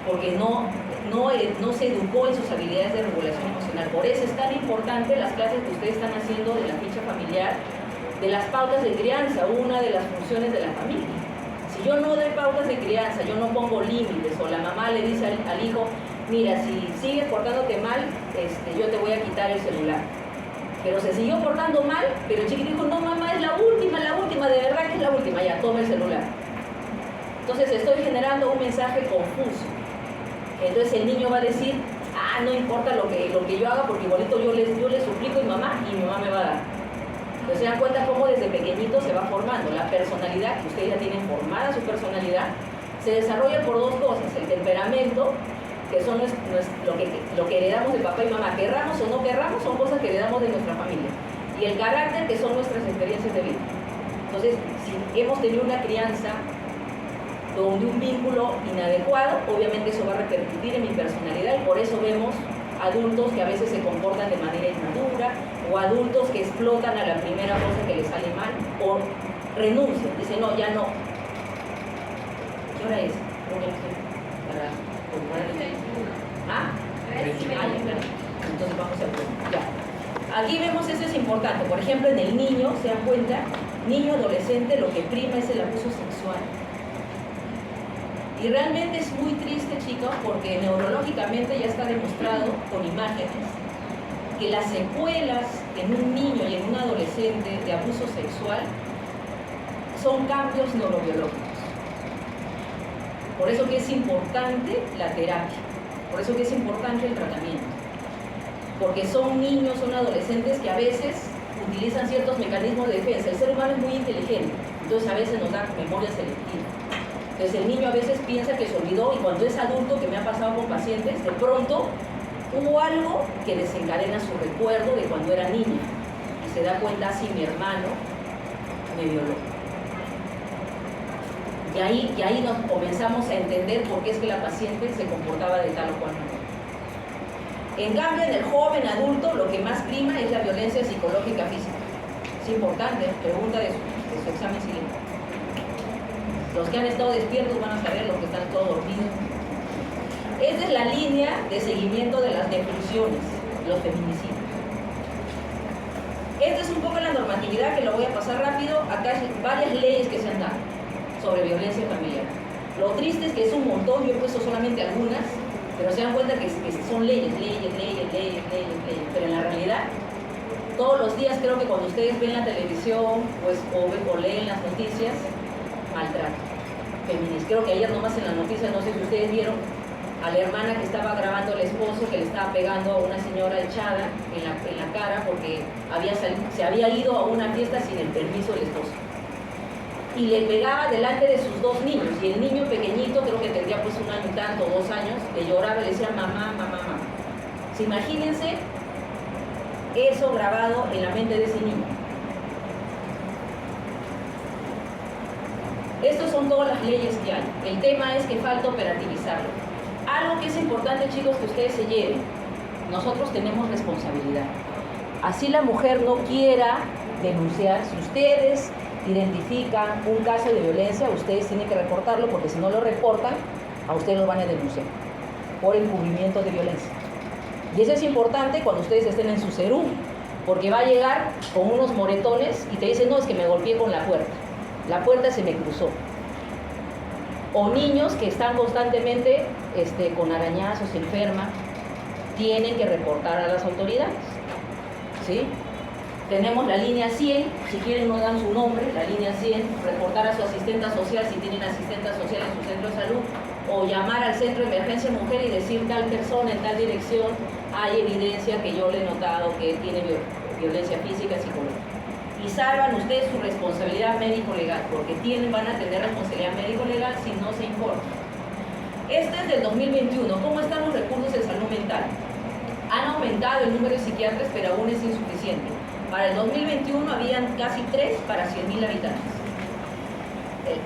Porque no se educó en sus habilidades de regulación emocional. Por eso es tan importante las clases que ustedes están haciendo de la ficha familiar, de las pautas de crianza, una de las funciones de la familia. Si yo no doy pautas de crianza, yo no pongo límites, o la mamá le dice al hijo, mira, si sigues portándote mal, yo te voy a quitar el celular. Pero se siguió portando mal, pero el chiquito dijo, no mamá, es la última, de verdad que es la última, ya, toma el celular. Entonces estoy generando un mensaje confuso. Entonces el niño va a decir, no importa lo que yo haga, porque igualito yo le suplico a mi mamá y mi mamá me va a dar. Entonces se dan cuenta cómo desde pequeñito se va formando la personalidad, que ustedes ya tienen formada su personalidad, se desarrolla por dos cosas, el temperamento, que son lo que heredamos de papá y mamá, querramos o no querramos, son cosas que heredamos de nuestra familia, y el carácter, que son nuestras experiencias de vida. Entonces, si hemos tenido una crianza donde un vínculo inadecuado, obviamente eso va a repercutir en mi personalidad, y por eso vemos adultos que a veces se comportan de manera inmadura, o adultos que explotan a la primera cosa que les sale mal, o renuncian, dicen, no, ya no. ¿Qué hora es? Entonces vamos a ya. Aquí vemos, eso es importante. Por ejemplo, en el niño, se dan cuenta, niño adolescente, lo que prima es el abuso sexual. Y realmente es muy triste, chicos, porque neurológicamente ya está demostrado con imágenes que las secuelas en un niño y en un adolescente de abuso sexual son cambios neurobiológicos. Por eso que es importante la terapia, por eso que es importante el tratamiento. Porque son niños, son adolescentes que a veces utilizan ciertos mecanismos de defensa. El ser humano es muy inteligente, entonces a veces nos da memoria selectiva. Entonces el niño a veces piensa que se olvidó, y cuando es adulto, que me ha pasado con pacientes, de pronto hubo algo que desencadena su recuerdo de cuando era niña y se da cuenta, si mi hermano me violó. Y ahí nos comenzamos a entender por qué es que la paciente se comportaba de tal o cual manera. En cambio, en el joven adulto, lo que más prima es la violencia psicológica física. Es importante, pregunta de su examen siguiente. Los que han estado despiertos van a saber, los que están todos dormidos. Esta es la línea de seguimiento de las defunciones, los feminicidios. Esta es un poco la normatividad, que lo voy a pasar rápido. Acá hay varias leyes que se han dado sobre violencia familiar. Lo triste es que es un montón, yo he puesto solamente algunas, pero se dan cuenta que son leyes, pero en la realidad, todos los días creo que cuando ustedes ven la televisión o leen las noticias, maltrato feminista. Creo que ayer nomás en las noticias, no sé si ustedes vieron, a la hermana que estaba grabando al esposo, que le estaba pegando a una señora echada en la cara porque se había ido a una fiesta sin el permiso del esposo. y le pegaba delante de sus dos niños, y el niño pequeñito, creo que tendría pues 1 año y tanto, 2 años, le lloraba y le decía mamá, mamá, mamá. Imagínense eso grabado en la mente de ese niño. Estas son todas las leyes que hay. El tema es que falta operativizarlo. Algo que es importante, chicos, que ustedes se lleven. Nosotros tenemos responsabilidad. Así la mujer no quiera denunciar, si ustedes identifican un caso de violencia, ustedes tienen que reportarlo, porque si no lo reportan, a ustedes lo van a denunciar por encubrimiento de violencia. Y eso es importante cuando ustedes estén en su CERU, porque va a llegar con unos moretones y te dicen, no, es que me golpeé con la puerta se me cruzó. O niños que están constantemente con arañazos, enferma, tienen que reportar a las autoridades, ¿sí? Tenemos la línea 100, si quieren no dan su nombre, la línea 100, reportar a su asistenta social si tienen asistenta social en su centro de salud, o llamar al centro de emergencia mujer y decir tal persona en tal dirección, hay evidencia que yo le he notado que tiene violencia física, psicológica. Y salvan ustedes su responsabilidad médico-legal, porque van a tener responsabilidad médico-legal si no se informan. Este es del 2021. ¿Cómo están los recursos de salud mental? Han aumentado el número de psiquiatras, pero aún es insuficiente. Para el 2021 habían casi 3 para 100.000 habitantes.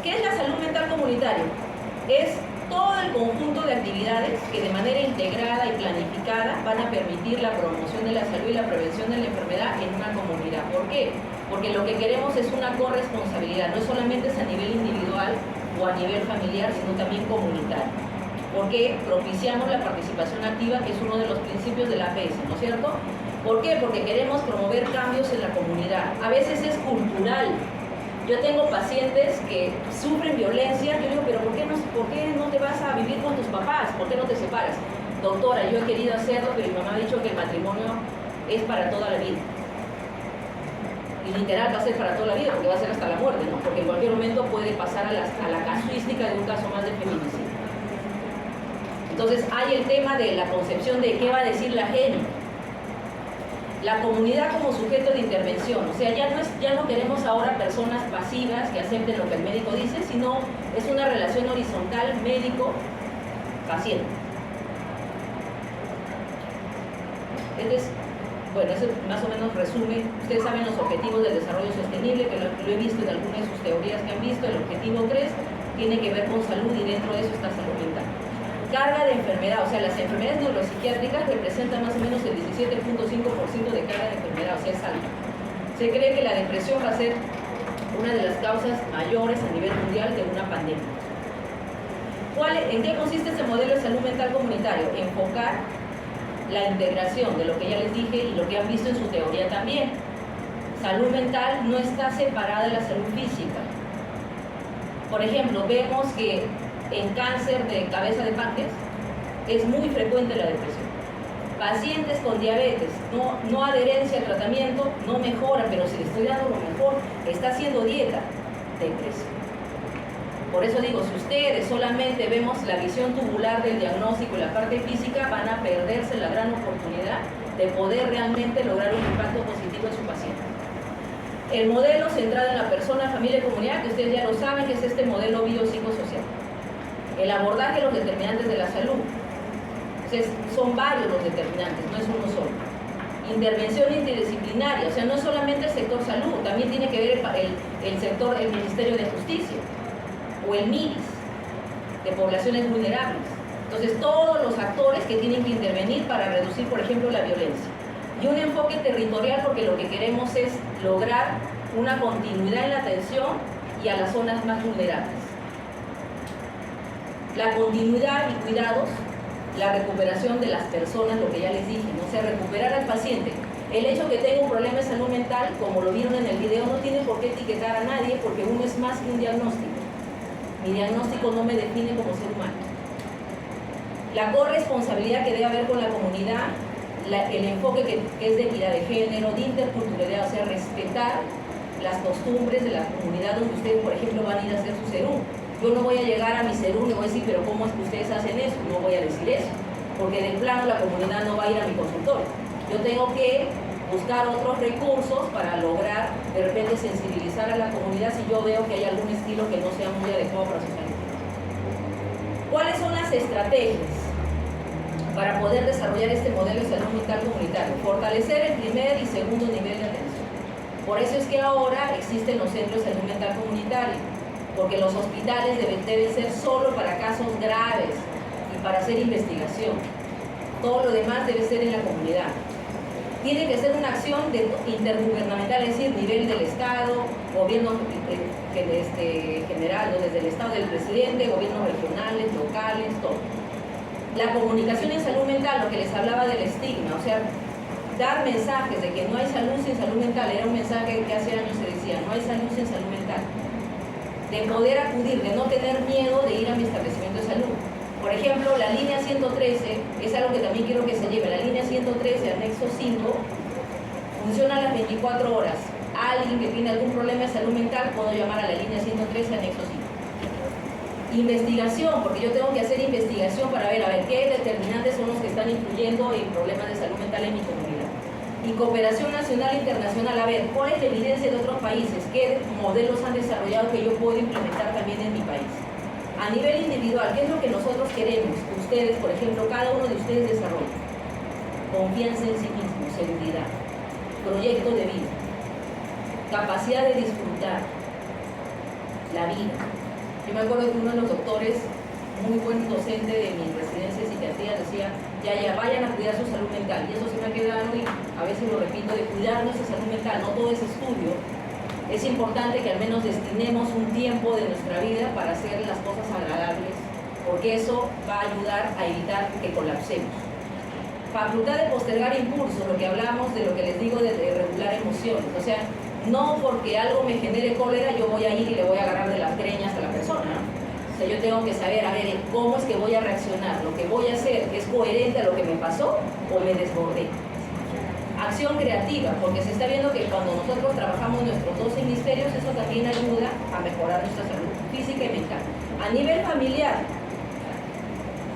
¿Qué es la salud mental comunitaria? Es todo el conjunto de actividades que de manera integrada y planificada van a permitir la promoción de la salud y la prevención de la enfermedad en una comunidad. ¿Por qué? Porque lo que queremos es una corresponsabilidad, no solamente es a nivel individual o a nivel familiar, sino también comunitario. Porque propiciamos la participación activa, que es uno de los principios de la APS, ¿no es cierto? ¿Por qué? Porque queremos promover cambios en la comunidad. A veces es cultural. Yo tengo pacientes que sufren violencia, yo digo, pero ¿por qué no te vas a vivir con tus papás? ¿Por qué no te separas? Doctora, yo he querido hacerlo, pero mi mamá ha dicho que el matrimonio es para toda la vida. Y literal va a ser para toda la vida, porque va a ser hasta la muerte, ¿no? Porque en cualquier momento puede pasar a la casuística de un caso más de feminicidio. Entonces hay el tema de la concepción de qué va a decir la gente. La comunidad como sujeto de intervención, o sea, ya no queremos ahora personas pasivas que acepten lo que el médico dice, sino es una relación horizontal médico-paciente. Bueno, eso más o menos resume. Ustedes saben los objetivos del desarrollo sostenible, que lo he visto en algunas de sus teorías que han visto. El objetivo 3 tiene que ver con salud y dentro de eso está salud mental. Carga de enfermedad, o sea, las enfermedades neuropsiquiátricas representan más o menos el 17.5% de carga de enfermedad, o sea, es alta. Se cree que la depresión va a ser una de las causas mayores a nivel mundial de una pandemia. ¿En qué consiste este modelo de salud mental comunitario? Enfocar la integración de lo que ya les dije y lo que han visto en su teoría también. Salud mental no está separada de la salud física. Por ejemplo, vemos que en cáncer de cabeza de páncreas es muy frecuente la depresión. Pacientes con diabetes, no adherencia al tratamiento, no mejora, pero si le estoy dando lo mejor, está haciendo dieta, depresión. Por eso digo, si ustedes solamente vemos la visión tubular del diagnóstico y la parte física, van a perderse la gran oportunidad de poder realmente lograr un impacto positivo en su paciente. El modelo centrado en la persona, familia y comunidad, que ustedes ya lo saben, que es este modelo biopsicosocial. El abordaje de los determinantes de la salud. Entonces, son varios los determinantes, no es uno solo. Intervención interdisciplinaria, o sea, no es solamente el sector salud, también tiene que ver el Ministerio de Justicia o el MIDIS, de poblaciones vulnerables. Entonces, todos los actores que tienen que intervenir para reducir, por ejemplo, la violencia. Y un enfoque territorial, porque lo que queremos es lograr una continuidad en la atención y a las zonas más vulnerables. La continuidad y cuidados, la recuperación de las personas, lo que ya les dije, ¿no? O sea, recuperar al paciente. El hecho que tenga un problema de salud mental, como lo vieron en el video, no tiene por qué etiquetar a nadie, porque uno es más que un diagnóstico. Mi diagnóstico no me define como ser humano. La corresponsabilidad que debe haber con la comunidad, el enfoque que es de equidad de género, de interculturalidad, o sea, respetar las costumbres de la comunidad donde ustedes, por ejemplo, van a ir a hacer su CERU. Yo no voy a llegar a mi CERU y voy a decir, pero ¿cómo es que ustedes hacen eso? No voy a decir eso, porque de plano la comunidad no va a ir a mi consultorio. Yo tengo que buscar otros recursos para lograr de repente sensibilizar a la comunidad si yo veo que hay algún estilo que no sea muy adecuado para su salud. ¿Cuáles son las estrategias para poder desarrollar este modelo de salud mental comunitario? Fortalecer el primer y segundo nivel de atención. Por eso es que ahora existen los centros de salud mental comunitario, porque los hospitales deben ser solo para casos graves y para hacer investigación. Todo lo demás debe ser en la comunidad. Tiene que ser una acción intergubernamental, es decir, nivel del Estado, gobierno general, ¿no? Desde el Estado del presidente, gobiernos regionales, locales, todo. La comunicación en salud mental, lo que les hablaba del estigma, o sea, dar mensajes de que no hay salud sin salud mental, era un mensaje que hace años se decía, no hay salud sin salud mental. De poder acudir, de no tener miedo de ir a mi establecimiento de salud. Por ejemplo, la línea 113, es algo que también quiero que se lleve, la línea 113, anexo 5, funciona a las 24 horas. Alguien que tiene algún problema de salud mental, puedo llamar a la línea 113, anexo 5. Investigación, porque yo tengo que hacer investigación para ver, qué determinantes son los que están influyendo en problemas de salud mental en mi comunidad. Y cooperación nacional e internacional, a ver, ¿cuál es la evidencia de otros países? ¿Qué modelos han desarrollado que yo puedo implementar también en mi país? A nivel individual, ¿qué es lo que nosotros queremos? Ustedes, por ejemplo, cada uno de ustedes desarrolla confianza en sí mismo, seguridad, proyecto de vida, capacidad de disfrutar la vida. Yo me acuerdo que uno de los doctores, muy buen docente de mi residencia de psiquiatría, decía, ya, vayan a cuidar su salud mental. Y eso se me ha quedado, y a veces lo repito, de cuidar nuestra salud mental, no todo es estudio. Es importante que al menos destinemos un tiempo de nuestra vida para hacer las cosas agradables, porque eso va a ayudar a evitar que colapsemos. Facultad de postergar impulsos, lo que hablamos de lo que les digo de regular emociones. O sea, no porque algo me genere cólera yo voy a ir y le voy a agarrar de las greñas a la persona, ¿no? O sea, yo tengo que saber, cómo es que voy a reaccionar. Lo que voy a hacer es coherente a lo que me pasó o me desbordé. Acción creativa, porque se está viendo que cuando nosotros trabajamos nuestros dos hemisferios, eso también ayuda a mejorar nuestra salud física y mental. A nivel familiar,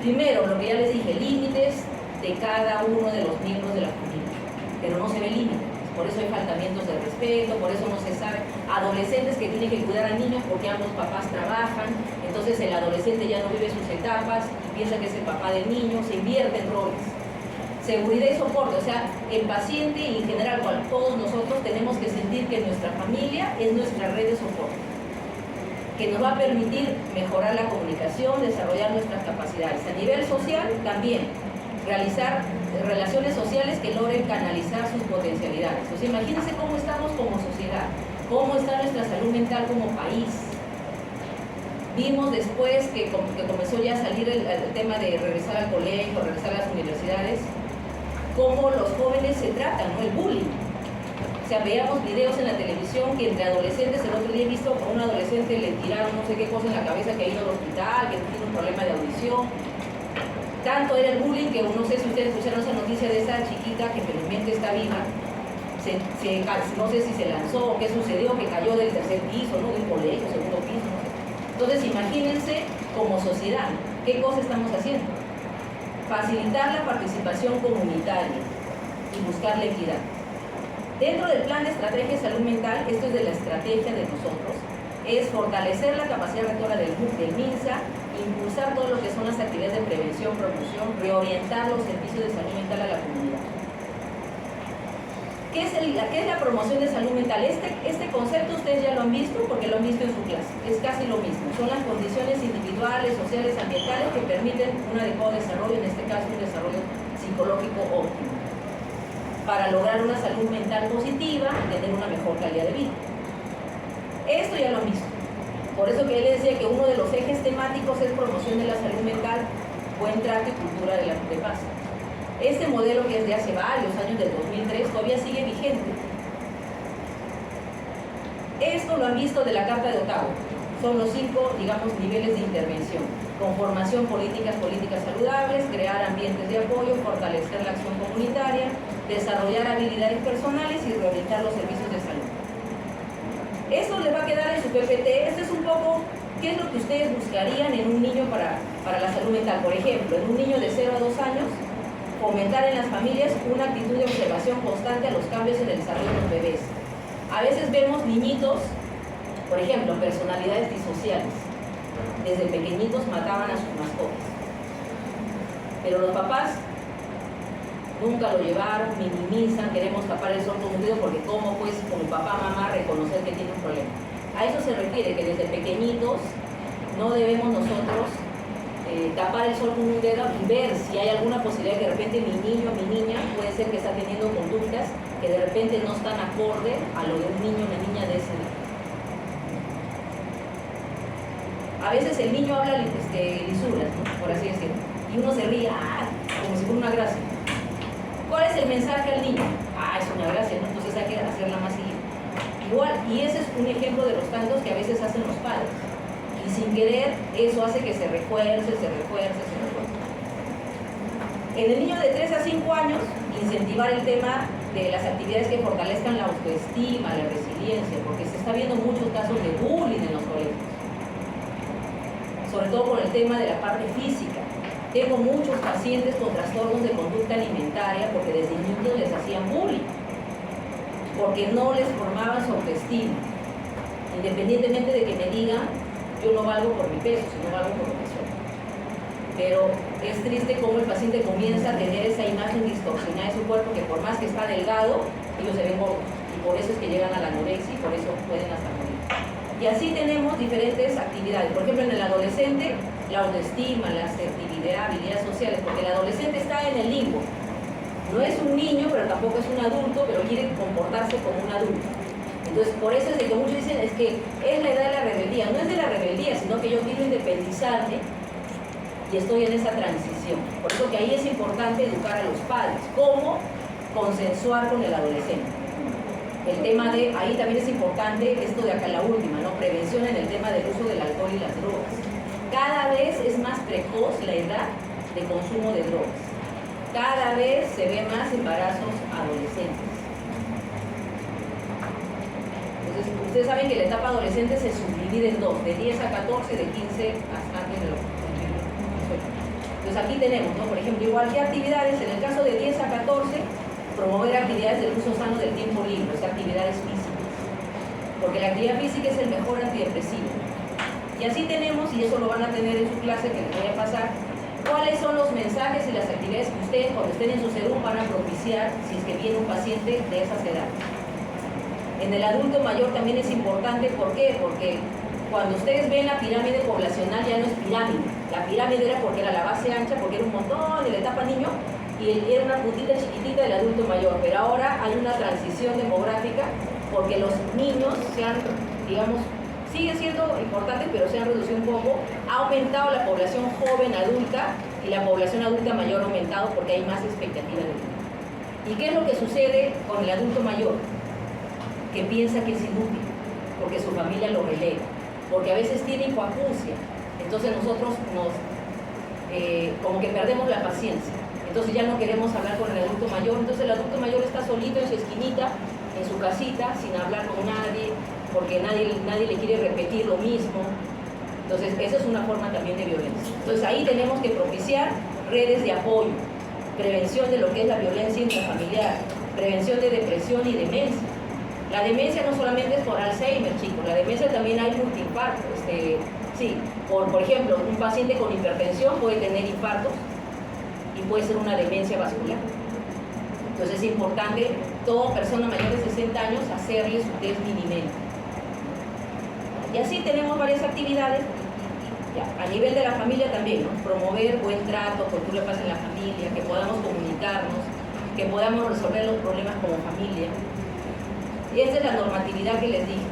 primero, lo que ya les dije, límites de cada uno de los miembros de la familia, pero no se ve límites, por eso hay faltamientos de respeto, por eso no se sabe. Adolescentes que tienen que cuidar a niños porque ambos papás trabajan, entonces el adolescente ya no vive sus etapas y piensa que es el papá del niño, se invierten roles. Seguridad y soporte, o sea, el paciente y en general todos nosotros tenemos que sentir que nuestra familia es nuestra red de soporte, que nos va a permitir mejorar la comunicación, desarrollar nuestras capacidades. A nivel social también, realizar relaciones sociales que logren canalizar sus potencialidades. O sea, imagínense cómo estamos como sociedad, cómo está nuestra salud mental como país. Vimos después que comenzó ya a salir el tema de regresar al colegio, regresar a las universidades, cómo los jóvenes se tratan, ¿no? El bullying. O sea, veíamos videos en la televisión que entre adolescentes, el otro día he visto que a un adolescente le tiraron no sé qué cosa en la cabeza, que ha ido al hospital, que tiene un problema de audición. Tanto era el bullying que no sé si ustedes escucharon esa noticia de esa chiquita que felizmente está viva, no sé si se lanzó o qué sucedió, que cayó del tercer piso, ¿no? Del colegio, segundo piso, no sé. Entonces imagínense como sociedad, ¿qué cosa estamos haciendo? Facilitar la participación comunitaria y buscar la equidad. Dentro del plan de estrategia de salud mental, esto es de la estrategia de nosotros, es fortalecer la capacidad rectora del MINSA, impulsar todo lo que son las actividades de prevención, promoción, reorientar los servicios de salud mental a la comunidad. ¿Qué es la promoción de salud mental? Este concepto ustedes ya lo han visto porque lo han visto en su clase. Es casi lo mismo. Son las condiciones individuales, sociales, ambientales que permiten un adecuado desarrollo, en este caso un desarrollo psicológico óptimo, para lograr una salud mental positiva y tener una mejor calidad de vida. Esto ya lo han visto. Por eso que él decía que uno de los ejes temáticos es promoción de la salud mental, buen trato y cultura de la paz. Este modelo, que es de hace varios años, del 2003, todavía sigue vigente. Esto lo han visto de la Carta de Ottawa. Son los 5, digamos, niveles de intervención. Conformación, políticas saludables, crear ambientes de apoyo, fortalecer la acción comunitaria, desarrollar habilidades personales y reorientar los servicios de salud. Eso les va a quedar en su PPT. Esto es un poco qué es lo que ustedes buscarían en un niño para la salud mental. Por ejemplo, en un niño de 0 a 2 años, fomentar en las familias una actitud de observación constante a los cambios en el desarrollo de los bebés. A veces vemos niñitos, por ejemplo, personalidades disociales. Desde pequeñitos mataban a sus mascotas. Pero los papás nunca lo llevaron, minimizan, queremos tapar el sol con un dedo porque cómo pues como papá, mamá reconocer que tiene un problema. A eso se refiere, que desde pequeñitos no debemos nosotros tapar el sol con un dedo y ver si hay alguna posibilidad que de repente mi niño o mi niña puede ser que está teniendo conductas que de repente no están acorde a lo de un niño o una niña de ese día. A veces el niño habla lisuras, ¿no? Por así decirlo, y uno se ríe, como si fuera una gracia. ¿Cuál es el mensaje al niño? Es una gracia, ¿no? Entonces hay que hacerla más seguida. Igual, y ese es un ejemplo de los tantos que a veces hacen los padres. Y sin querer, eso hace que se refuerce. En el niño de 3 a 5 años, incentivar el tema de las actividades que fortalezcan la autoestima, la resiliencia, porque se está viendo muchos casos de bullying en los colegios. Sobre todo por el tema de la parte física. Tengo muchos pacientes con trastornos de conducta alimentaria porque desde niños les hacían bullying, porque no les formaban su autoestima, independientemente de que me digan yo no valgo por mi peso, sino valgo por lo que soy. Pero es triste cómo el paciente comienza a tener esa imagen distorsionada de su cuerpo, que por más que está delgado, ellos se ven gordos, y por eso es que llegan a la anorexia y por eso pueden hasta morir. Y así tenemos diferentes actividades. Por ejemplo, en el adolescente, la autoestima, la asertividad, habilidades sociales, porque el adolescente está en el limbo. No es un niño, pero tampoco es un adulto, pero quiere comportarse como un adulto. Entonces, por eso es de que muchos dicen, es que es la edad de la rebeldía. No es de la rebeldía, sino que yo quiero independizarme y estoy en esa transición. Por eso que ahí es importante educar a los padres. ¿Cómo consensuar con el adolescente? El tema de, ahí también es importante esto de acá, la última, ¿no? Prevención en el tema del uso del alcohol y las drogas. Cada vez es más precoz la edad de consumo de drogas. Cada vez se ve más embarazos adolescentes. Entonces, ustedes saben que la etapa adolescente se subdivide en dos, de 10 a 14, de 15 hasta antes de los 18. Entonces aquí tenemos, ¿no? Por ejemplo, igual que actividades, en el caso de 10 a 14, promover actividades del uso sano del tiempo libre, o sea, actividades físicas. Porque la actividad física es el mejor antidepresivo. Y así tenemos, y eso lo van a tener en su clase que les voy a pasar, cuáles son los mensajes y las actividades que ustedes cuando estén en su SEDUM van a propiciar si es que viene un paciente de esas edades. En el adulto mayor también es importante, ¿por qué? Porque cuando ustedes ven la pirámide poblacional ya no es pirámide. La pirámide era porque era la base ancha, porque era un montón de la etapa niño, y era una puntita chiquitita del adulto mayor. Pero ahora hay una transición demográfica porque los niños se han, digamos, sigue siendo importante, pero se han reducido un poco. Ha aumentado la población joven adulta y la población adulta mayor ha aumentado porque hay más expectativa de vida. ¿Y qué es lo que sucede con el adulto mayor? Que piensa que es inútil, porque su familia lo relega, porque a veces tiene hipoacusia. Entonces nosotros como que perdemos la paciencia. Entonces ya no queremos hablar con el adulto mayor. Entonces el adulto mayor está solito en su esquinita, en su casita, sin hablar con nadie, porque nadie le quiere repetir lo mismo. Entonces esa es una forma también de violencia. Entonces ahí tenemos que propiciar redes de apoyo, prevención de lo que es la violencia intrafamiliar, prevención de depresión y demencia. La demencia no solamente es por Alzheimer, chicos, la demencia también hay multiinfarto. Por ejemplo, un paciente con hipertensión puede tener infartos y puede ser una demencia vascular. Entonces es importante, toda persona mayor de 60 años, hacerle su test Mini-Mental. Y así tenemos varias actividades. A nivel de la familia también, ¿no? Promover buen trato, cultura de paz en la familia, que podamos comunicarnos, que podamos resolver los problemas como familia. Y esa es la normatividad que les dije.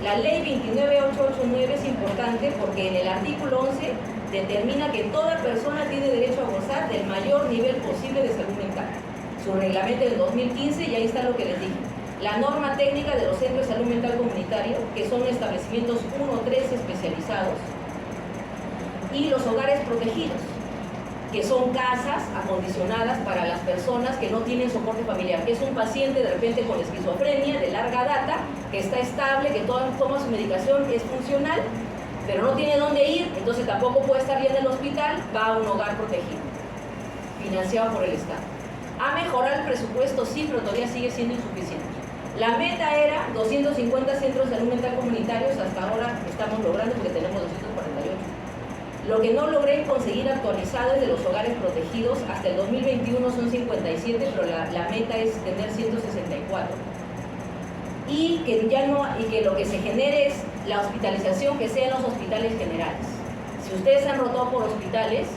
La ley 29889 es importante porque en el artículo 11 determina que toda persona tiene derecho a gozar del mayor nivel posible de salud mental. Su reglamento del 2015, y ahí está lo que les dije. La norma técnica de los centros de salud mental comunitario, que son establecimientos 1 o 3 especializados, y los hogares protegidos, que son casas acondicionadas para las personas que no tienen soporte familiar, que es un paciente de repente con esquizofrenia de larga data, que está estable, que toma su medicación, es funcional, pero no tiene dónde ir, entonces tampoco puede estar bien en el hospital, va a un hogar protegido, financiado por el Estado. ¿Ha mejorado el presupuesto? Sí, pero todavía sigue siendo insuficiente. La meta era 250 centros de salud mental comunitarios, hasta ahora estamos logrando porque tenemos 248. Lo que no logré conseguir actualizado es de los hogares protegidos, hasta el 2021 son 57, pero la meta es tener 164. Y que lo que se genere es la hospitalización que sea en los hospitales generales. Si ustedes han rotado por hospitales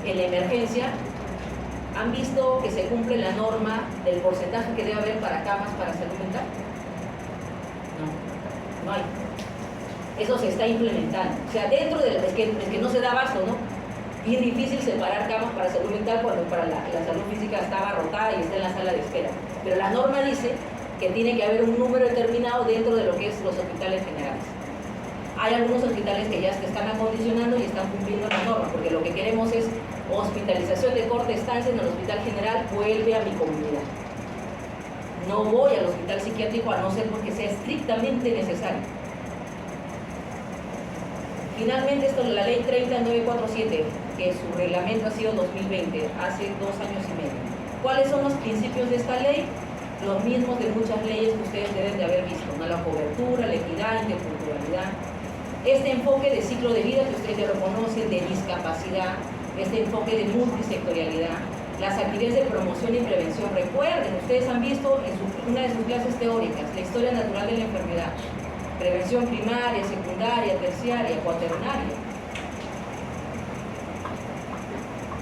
en la emergencia, ¿han visto que se cumple la norma del porcentaje que debe haber para camas para salud mental? No hay. Eso se está implementando. O sea, dentro de es que no se da abasto, ¿no? Bien difícil separar camas para salud mental cuando para la salud física está abarrotada y está en la sala de espera. Pero la norma dice que tiene que haber un número determinado dentro de lo que es los hospitales generales. Hay algunos hospitales que ya se están acondicionando y están cumpliendo la norma, porque lo que queremos es hospitalización de corta estancia en el hospital general, vuelve a mi comunidad. No voy al hospital psiquiátrico a no ser porque sea estrictamente necesario. Finalmente, esto es la ley 30947, que su reglamento ha sido 2020, hace 2 años y medio. ¿Cuáles son los principios de esta ley? Los mismos de muchas leyes que ustedes deben de haber visto, ¿no? La cobertura, la equidad, interculturalidad. Este enfoque de ciclo de vida que ustedes ya lo conocen, de discapacidad, este enfoque de multisectorialidad, las actividades de promoción y prevención. Recuerden, ustedes han visto en una de sus clases teóricas, la historia natural de la enfermedad, prevención primaria, secundaria, terciaria, cuaternaria.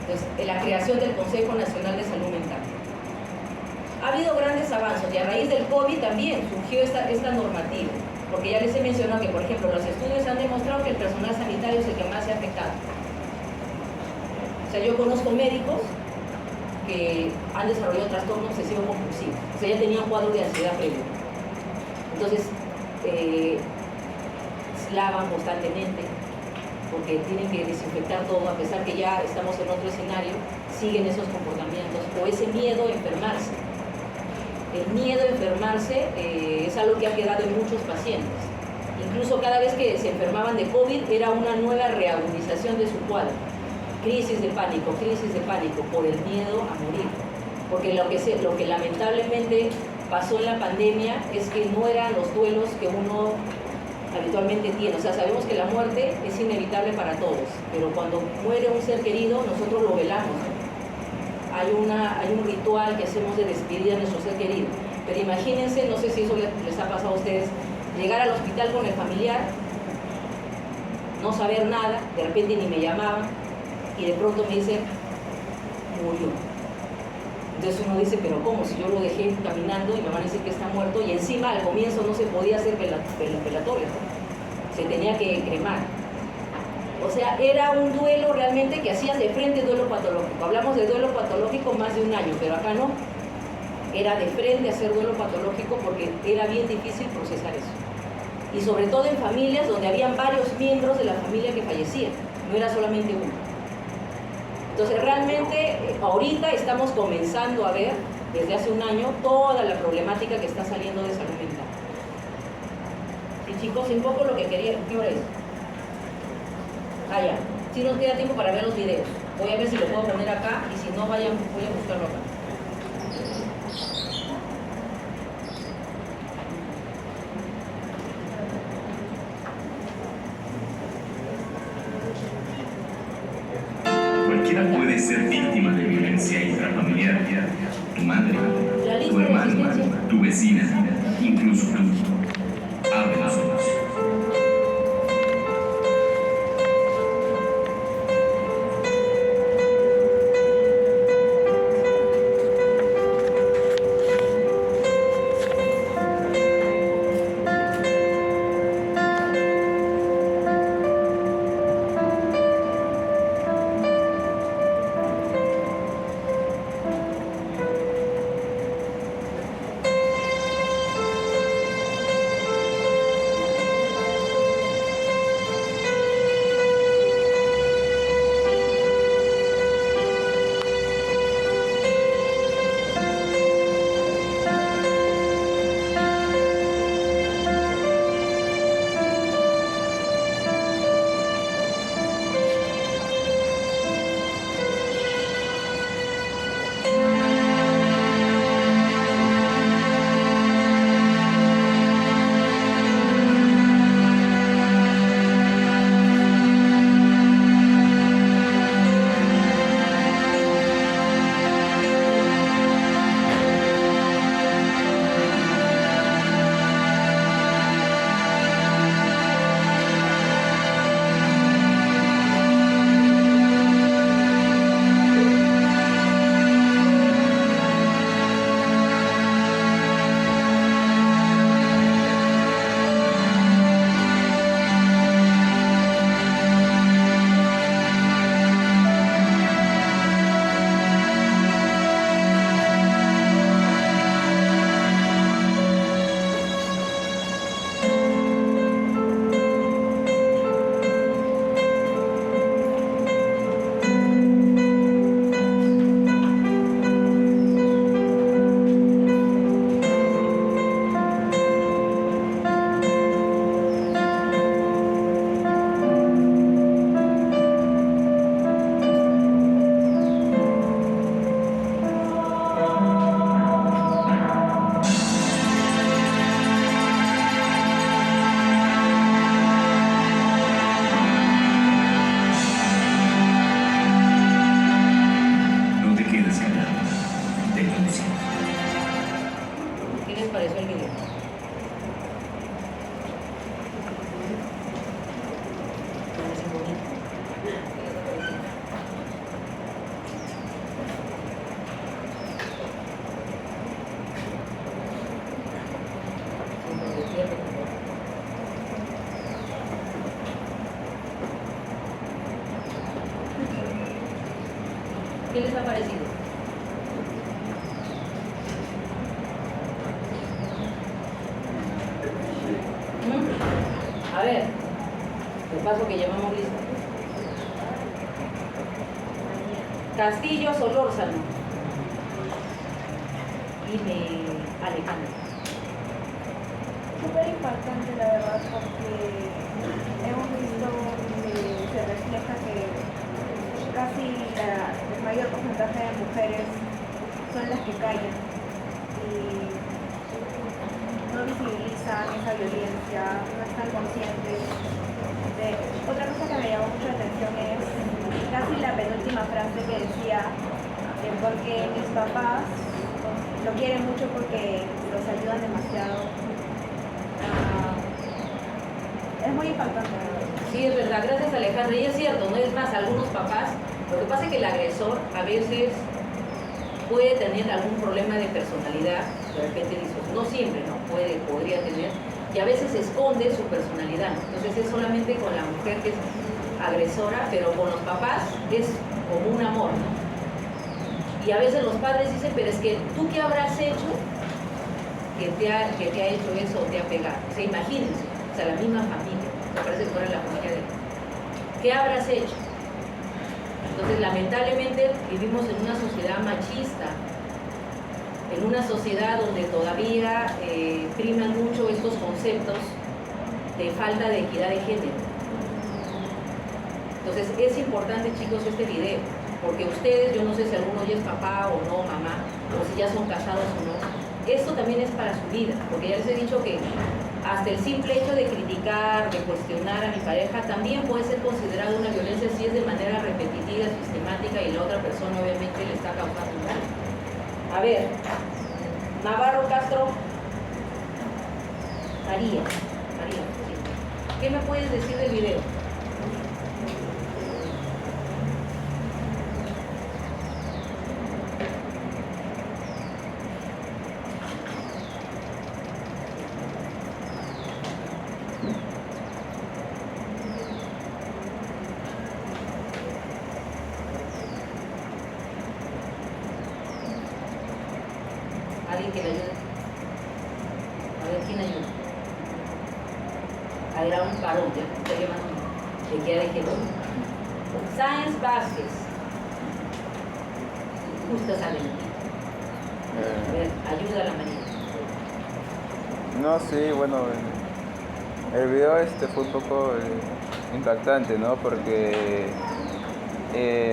Entonces, la creación del Consejo Nacional de Salud Mental. Ha habido grandes avances y a raíz del COVID también surgió esta normativa, porque ya les he mencionado que, por ejemplo, los estudios han demostrado que el personal sanitario es el que más se ha afectado. O sea, yo conozco médicos que han desarrollado trastorno obsesivo compulsivo, o sea, ya tenían cuadro de ansiedad previo. Entonces, se lavan constantemente, porque tienen que desinfectar todo, a pesar que ya estamos en otro escenario, siguen esos comportamientos, o ese miedo a enfermarse. El miedo a enfermarse es algo que ha quedado en muchos pacientes. Incluso cada vez que se enfermaban de COVID era una nueva reagudización de su cuadro. Crisis de pánico por el miedo a morir. Porque lo que lamentablemente pasó en la pandemia es que no eran los duelos que uno habitualmente tiene. O sea, sabemos que la muerte es inevitable para todos, pero cuando muere un ser querido, nosotros lo velamos. Hay un ritual que hacemos de despedida a nuestro ser querido. Pero imagínense, no sé si eso les ha pasado a ustedes, llegar al hospital con el familiar, no saber nada, de repente ni me llamaban, y de pronto me dicen, murió. Entonces uno dice, pero ¿cómo? Si yo lo dejé caminando y me van a decir que está muerto, y encima al comienzo no se podía hacer velatorio, ¿no? Se tenía que cremar. O sea, era un duelo realmente que hacías de frente, duelo patológico. Hablamos de duelo patológico más de un año, pero acá no. Era de frente hacer duelo patológico porque era bien difícil procesar eso. Y sobre todo en familias donde habían varios miembros de la familia que fallecían, no era solamente uno. Entonces realmente ahorita estamos comenzando a ver, desde hace un año, toda la problemática que está saliendo de salud mental. Y chicos, un poco lo que quería, ¿qué hora es? Ah, ya. Si nos queda tiempo para ver los videos. Voy a ver si lo puedo poner acá y si no, voy a buscarlo acá. Cualquiera puede ser víctima de violencia intrafamiliar. Tu madre, tu hermano, tu vecina, incluso tú. Abre los ojos. ¿Qué les ha parecido? A ver, el paso que llevamos listo. Castillo, Solórzano. Dime, Alejandra. Súper impactante, la verdad, porque hemos visto que se refleja que casi el mayor porcentaje de mujeres son las que callan y no visibilizan esa violencia, no están conscientes. Otra cosa que me llamó mucho la atención es casi la penúltima frase que decía porque mis papás lo quieren mucho porque los ayudan demasiado. Es muy impactante. Sí, es verdad, gracias Alejandra, y es cierto, ¿no? Es más, algunos papás, lo que pasa es que el agresor a veces puede tener algún problema de personalidad, de repente no siempre, ¿no? Podría tener, y a veces esconde su personalidad, entonces es solamente con la mujer que es agresora, pero con los papás es como un amor, ¿no? Y a veces los padres dicen, pero es que tú qué habrás hecho que te ha hecho eso o te ha pegado. O sea, imagínense, o sea, la misma familia, me parece que fuera la familia de ¿qué habrás hecho? Entonces, lamentablemente, vivimos en una sociedad machista, en una sociedad donde todavía priman mucho estos conceptos de falta de equidad de género. Entonces, es importante, chicos, este video, porque ustedes, yo no sé si alguno ya es papá o no, mamá, o si ya son casados o no, esto también es para su vida, porque ya les he dicho que hasta el simple hecho de criticar, de cuestionar a mi pareja, también puede ser considerado una violencia si es de manera repetitiva, sistemática y la otra persona obviamente le está causando un daño. A ver, Navarro Castro, María, sí. ¿Qué me puedes decir del video? ¿Alguien que le ayude? A ver, ¿quién ayuda? Habrá un parón, ya estoy llamando, de queda de género. Sáenz Vázquez. Justo sale. A ver, ayuda a la María. No, sí, bueno, el video fue un poco impactante, ¿no? Porque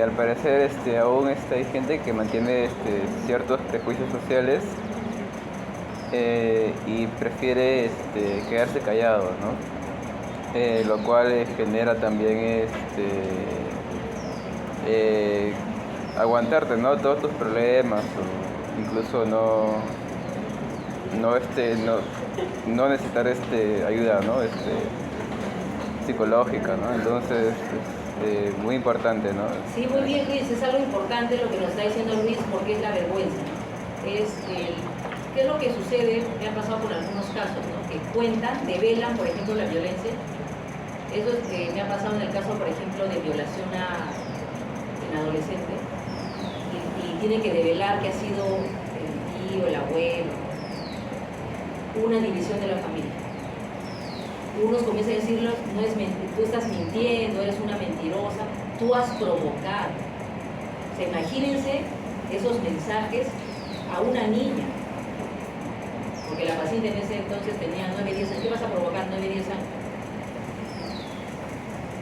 al parecer aún hay gente que mantiene ciertos prejuicios sociales y prefiere quedarse callado, ¿no? Lo cual genera también aguantarte, ¿no? Todos tus problemas o incluso no necesitar ayuda, ¿no? Psicológica, ¿no? Entonces muy importante, ¿no? Sí, muy bien, Luis, es algo importante lo que nos está diciendo Luis, porque es la vergüenza, ¿no? ¿Qué es lo que sucede? Me ha pasado con algunos casos, ¿no? Que cuentan, develan, por ejemplo, la violencia. Eso me ha pasado en el caso, por ejemplo, de violación en adolescente, y tiene que develar que ha sido el tío, el abuelo, una división de la familia. Unos comienzan a decirlo, no es tú estás mintiendo, eres una mentirosa, tú has provocado. O sea, imagínense esos mensajes a una niña, porque la paciente en ese entonces tenía 9, 10 años. ¿Qué vas a provocar 9, 10 años?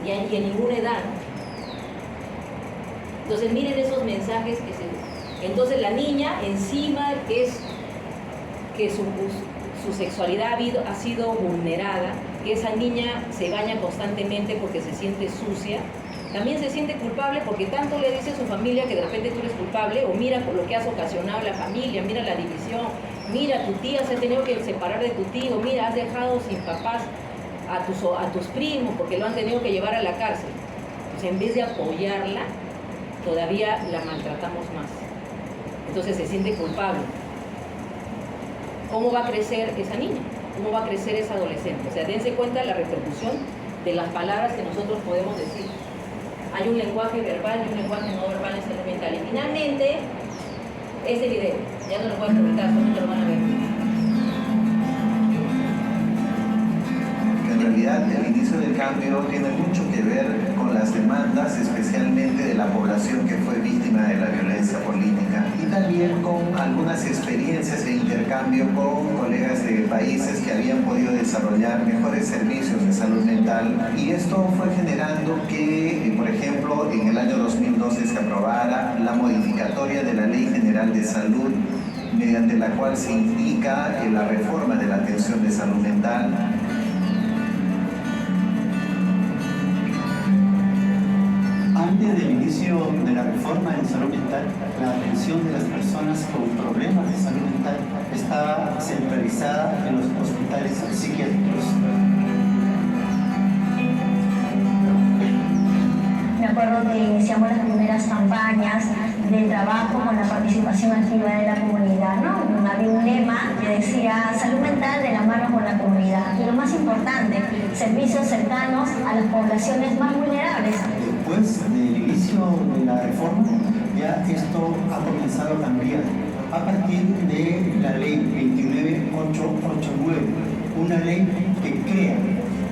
Y en ninguna edad. Entonces miren esos mensajes que se... Entonces la niña encima que su sexualidad ha sido vulnerada, que esa niña se baña constantemente porque se siente sucia, también se siente culpable porque tanto le dice a su familia que de repente tú eres culpable, o mira por lo que has ocasionado a la familia, mira la división, mira tu tía se ha tenido que separar de tu tío, mira has dejado sin papás a tus primos porque lo han tenido que llevar a la cárcel. Entonces en vez de apoyarla, todavía la maltratamos más. Entonces se siente culpable. ¿Cómo va a crecer esa niña? ¿Cómo va a crecer esa adolescente? O sea, dense cuenta de la repercusión de las palabras que nosotros podemos decir. Hay un lenguaje verbal y un lenguaje no verbal en salud mental. Y finalmente, este video, ya no lo voy a preguntar, solamente lo van a ver. En realidad, el inicio del cambio tiene mucho que ver con las demandas, especialmente de la población que fue víctima de la violencia política, y también con algunas experiencias de intercambio con colegas de países que habían podido desarrollar mejores servicios de salud mental, y esto fue generando que, por ejemplo, en el año 2012 se aprobara la modificatoria de la Ley General de Salud, mediante la cual se indica la reforma de la atención de salud mental. Antes del inicio de la reforma en salud mental, la atención de las personas con problemas de salud mental estaba centralizada en los hospitales psiquiátricos. Me acuerdo que iniciamos las primeras campañas de trabajo con la participación activa de la comunidad, ¿no? Había un lema que decía salud mental de la mano con la comunidad. Y lo más importante, servicios cercanos a las poblaciones más vulnerables. Después del inicio de la reforma, ya esto ha comenzado a cambiar a partir de la ley 29889, una ley que crea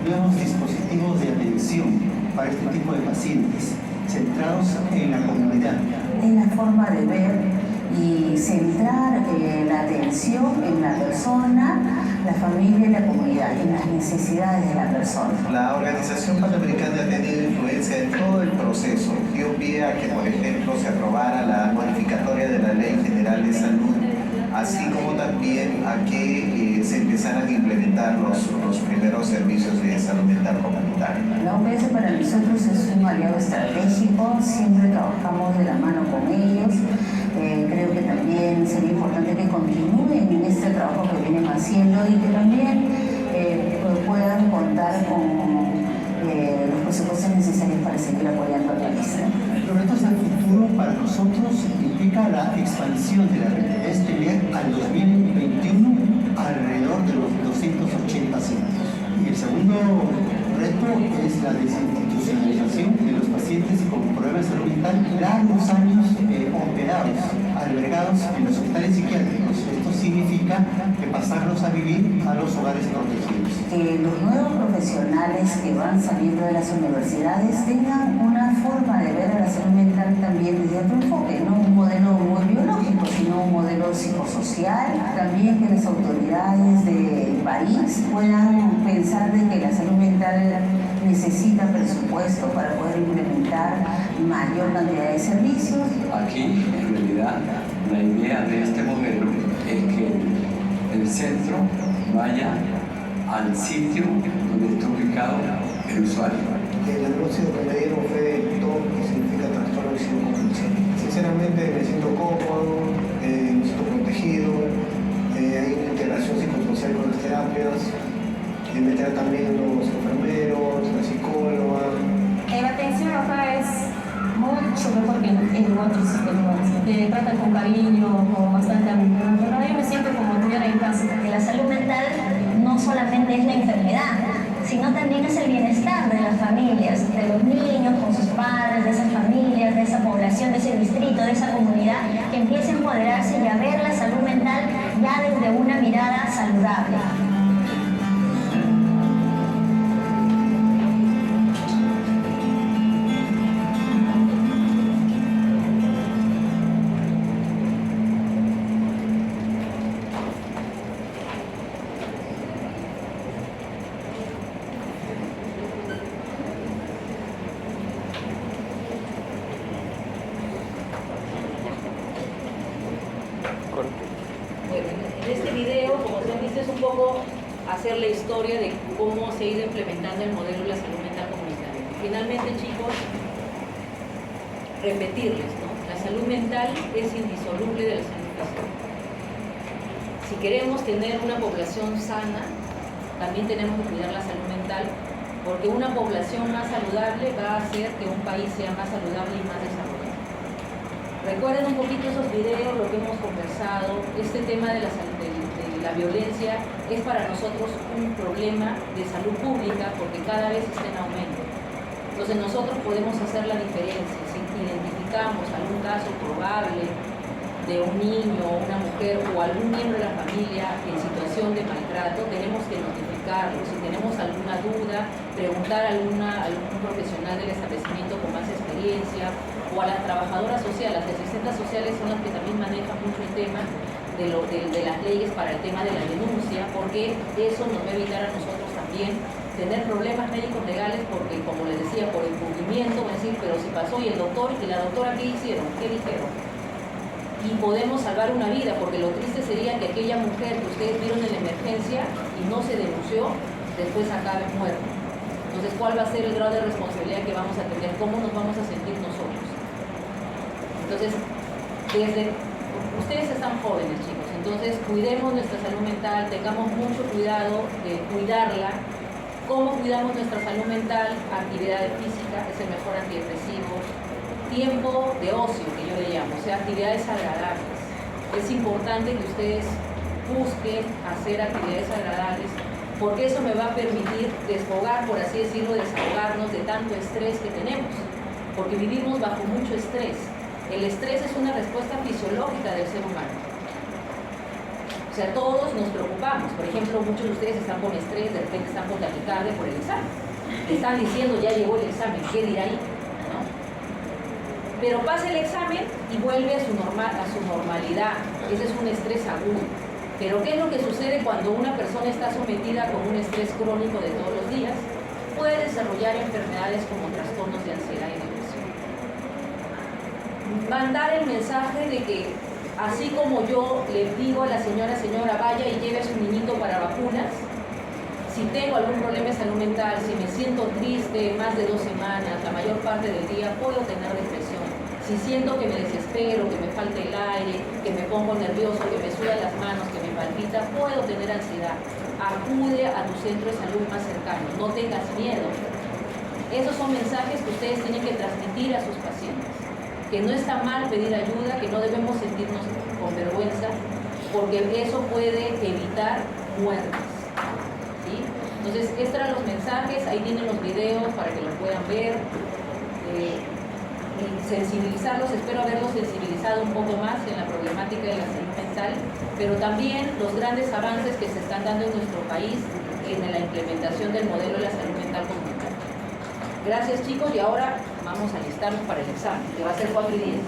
nuevos dispositivos de atención para este tipo de pacientes, centrados en la comunidad. Es la forma de ver y centrar la atención en la persona, la familia y la comunidad, en las necesidades de la persona. La Organización Panamericana ha tenido influencia en todo el proceso. Dio pie a que, por ejemplo, se aprobara la modificatoria de la Ley General de Salud, así como también a que se empezaran a implementar los primeros servicios de salud mental comunitaria. La OPS para nosotros es un aliado estratégico, siempre trabajamos de la mano con ellos. Creo que también sería importante que continúen en este trabajo que vienen haciendo y que también puedan contar con los presupuestos necesarios para seguir apoyando al país. Los retos del futuro para nosotros implica la expansión de la red, es tener al 2021 alrededor de los 280 centros. Y el segundo reto es la desinstitucionalización de los pacientes con problemas de salud mental largos años operados, albergados en los hospitales psiquiátricos. Esto significa que pasarlos a vivir a los hogares protegidos. Que los nuevos profesionales que van saliendo de las universidades tengan una forma de ver a la salud mental también desde otro enfoque, no un modelo muy biológico, sino un modelo psicosocial. También que las autoridades del país puedan pensar de que la salud mental necesita presupuesto para poder implementar mayor cantidad de servicios. Aquí, en realidad, la idea de este modelo es que el centro vaya al sitio donde está ubicado el usuario. El diagnóstico que me dieron fue TOC, que significa trastorno obsesivo compulsivo. Sinceramente me siento cómodo, me siento protegido, hay una integración psicosocial con las terapias, me traen también los enfermeros, la psicóloga. La atención acá es mucho mejor que en otros sistemas. Te tratan con cariño, con bastante amor. Yo me siento como estuviera en casa. La salud mental no solamente es la enfermedad, sino también es el bienestar de las familias, de los niños con sus padres, de esas familias, de esa población, de ese distrito, de esa comunidad, que empiece a empoderarse y a ver la salud mental ya desde una mirada saludable. Hacer la historia de cómo se ha ido implementando el modelo de la salud mental comunitaria. Finalmente, chicos, repetirles, ¿no? La salud mental es indisoluble de la salud física. Si queremos tener una población sana, también tenemos que cuidar la salud mental, porque una población más saludable va a hacer que un país sea más saludable y más desarrollado. Recuerden un poquito esos videos, lo que hemos conversado. Este tema de la violencia es para nosotros un problema de salud pública porque cada vez está en aumento. Entonces nosotros podemos hacer la diferencia. Si identificamos algún caso probable de un niño, una mujer o algún miembro de la familia en situación de maltrato, tenemos que notificarlo. Si tenemos alguna duda, preguntar a algún profesional del establecimiento con más experiencia, o a las trabajadoras sociales. Las asistentas sociales son las que también manejan mucho el tema de las leyes para el tema de la denuncia, porque eso nos va a evitar a nosotros también tener problemas médicos legales, porque como les decía, por encubrimiento, van a decir, pero si pasó y el doctor y la doctora, ¿qué hicieron? ¿Qué dijeron? Y podemos salvar una vida, porque lo triste sería que aquella mujer que ustedes vieron en la emergencia y no se denunció, después acabe muerta. Entonces, ¿cuál va a ser el grado de responsabilidad que vamos a tener? ¿Cómo nos vamos a sentir nosotros? Entonces, ustedes están jóvenes, chicos, entonces cuidemos nuestra salud mental, tengamos mucho cuidado de cuidarla. ¿Cómo cuidamos nuestra salud mental? Actividad física es el mejor antidepresivo. Tiempo de ocio, que yo le llamo, o sea, actividades agradables. Es importante que ustedes busquen hacer actividades agradables, porque eso me va a permitir desfogar, por así decirlo, desahogarnos de tanto estrés que tenemos, porque vivimos bajo mucho estrés. El estrés es una respuesta fisiológica del ser humano. O sea, todos nos preocupamos. Por ejemplo, muchos de ustedes están con estrés, de repente están con taquicardia por el examen. Están diciendo, ya llegó el examen, ¿qué dirá ahí? ¿No? Pero pasa el examen y vuelve a su normalidad. Ese es un estrés agudo. Pero ¿qué es lo que sucede cuando una persona está sometida con un estrés crónico de todos los días? Puede desarrollar enfermedades como trastornos de ansiedad y depresión. Mandar el mensaje de que, así como yo le digo a la señora, vaya y lleve a su niñito para vacunas, si tengo algún problema de salud mental, si me siento triste más de 2 semanas, la mayor parte del día, puedo tener depresión. Si siento que me desespero, que me falta el aire, que me pongo nervioso, que me sudan las manos, que me palpita, puedo tener ansiedad. Acude a tu centro de salud más cercano, no tengas miedo. Esos son mensajes que ustedes tienen que transmitir a sus pacientes. Que no está mal pedir ayuda, que no debemos sentirnos con vergüenza, porque eso puede evitar muertes. ¿Sí? Entonces, estos eran los mensajes, ahí tienen los videos para que los puedan ver. Y sensibilizarlos, espero haberlos sensibilizado un poco más en la problemática de la salud mental, pero también los grandes avances que se están dando en nuestro país en la implementación del modelo de la salud mental comunitaria. Gracias, chicos, y ahora vamos a alistarnos para el examen, que va a ser 4:10.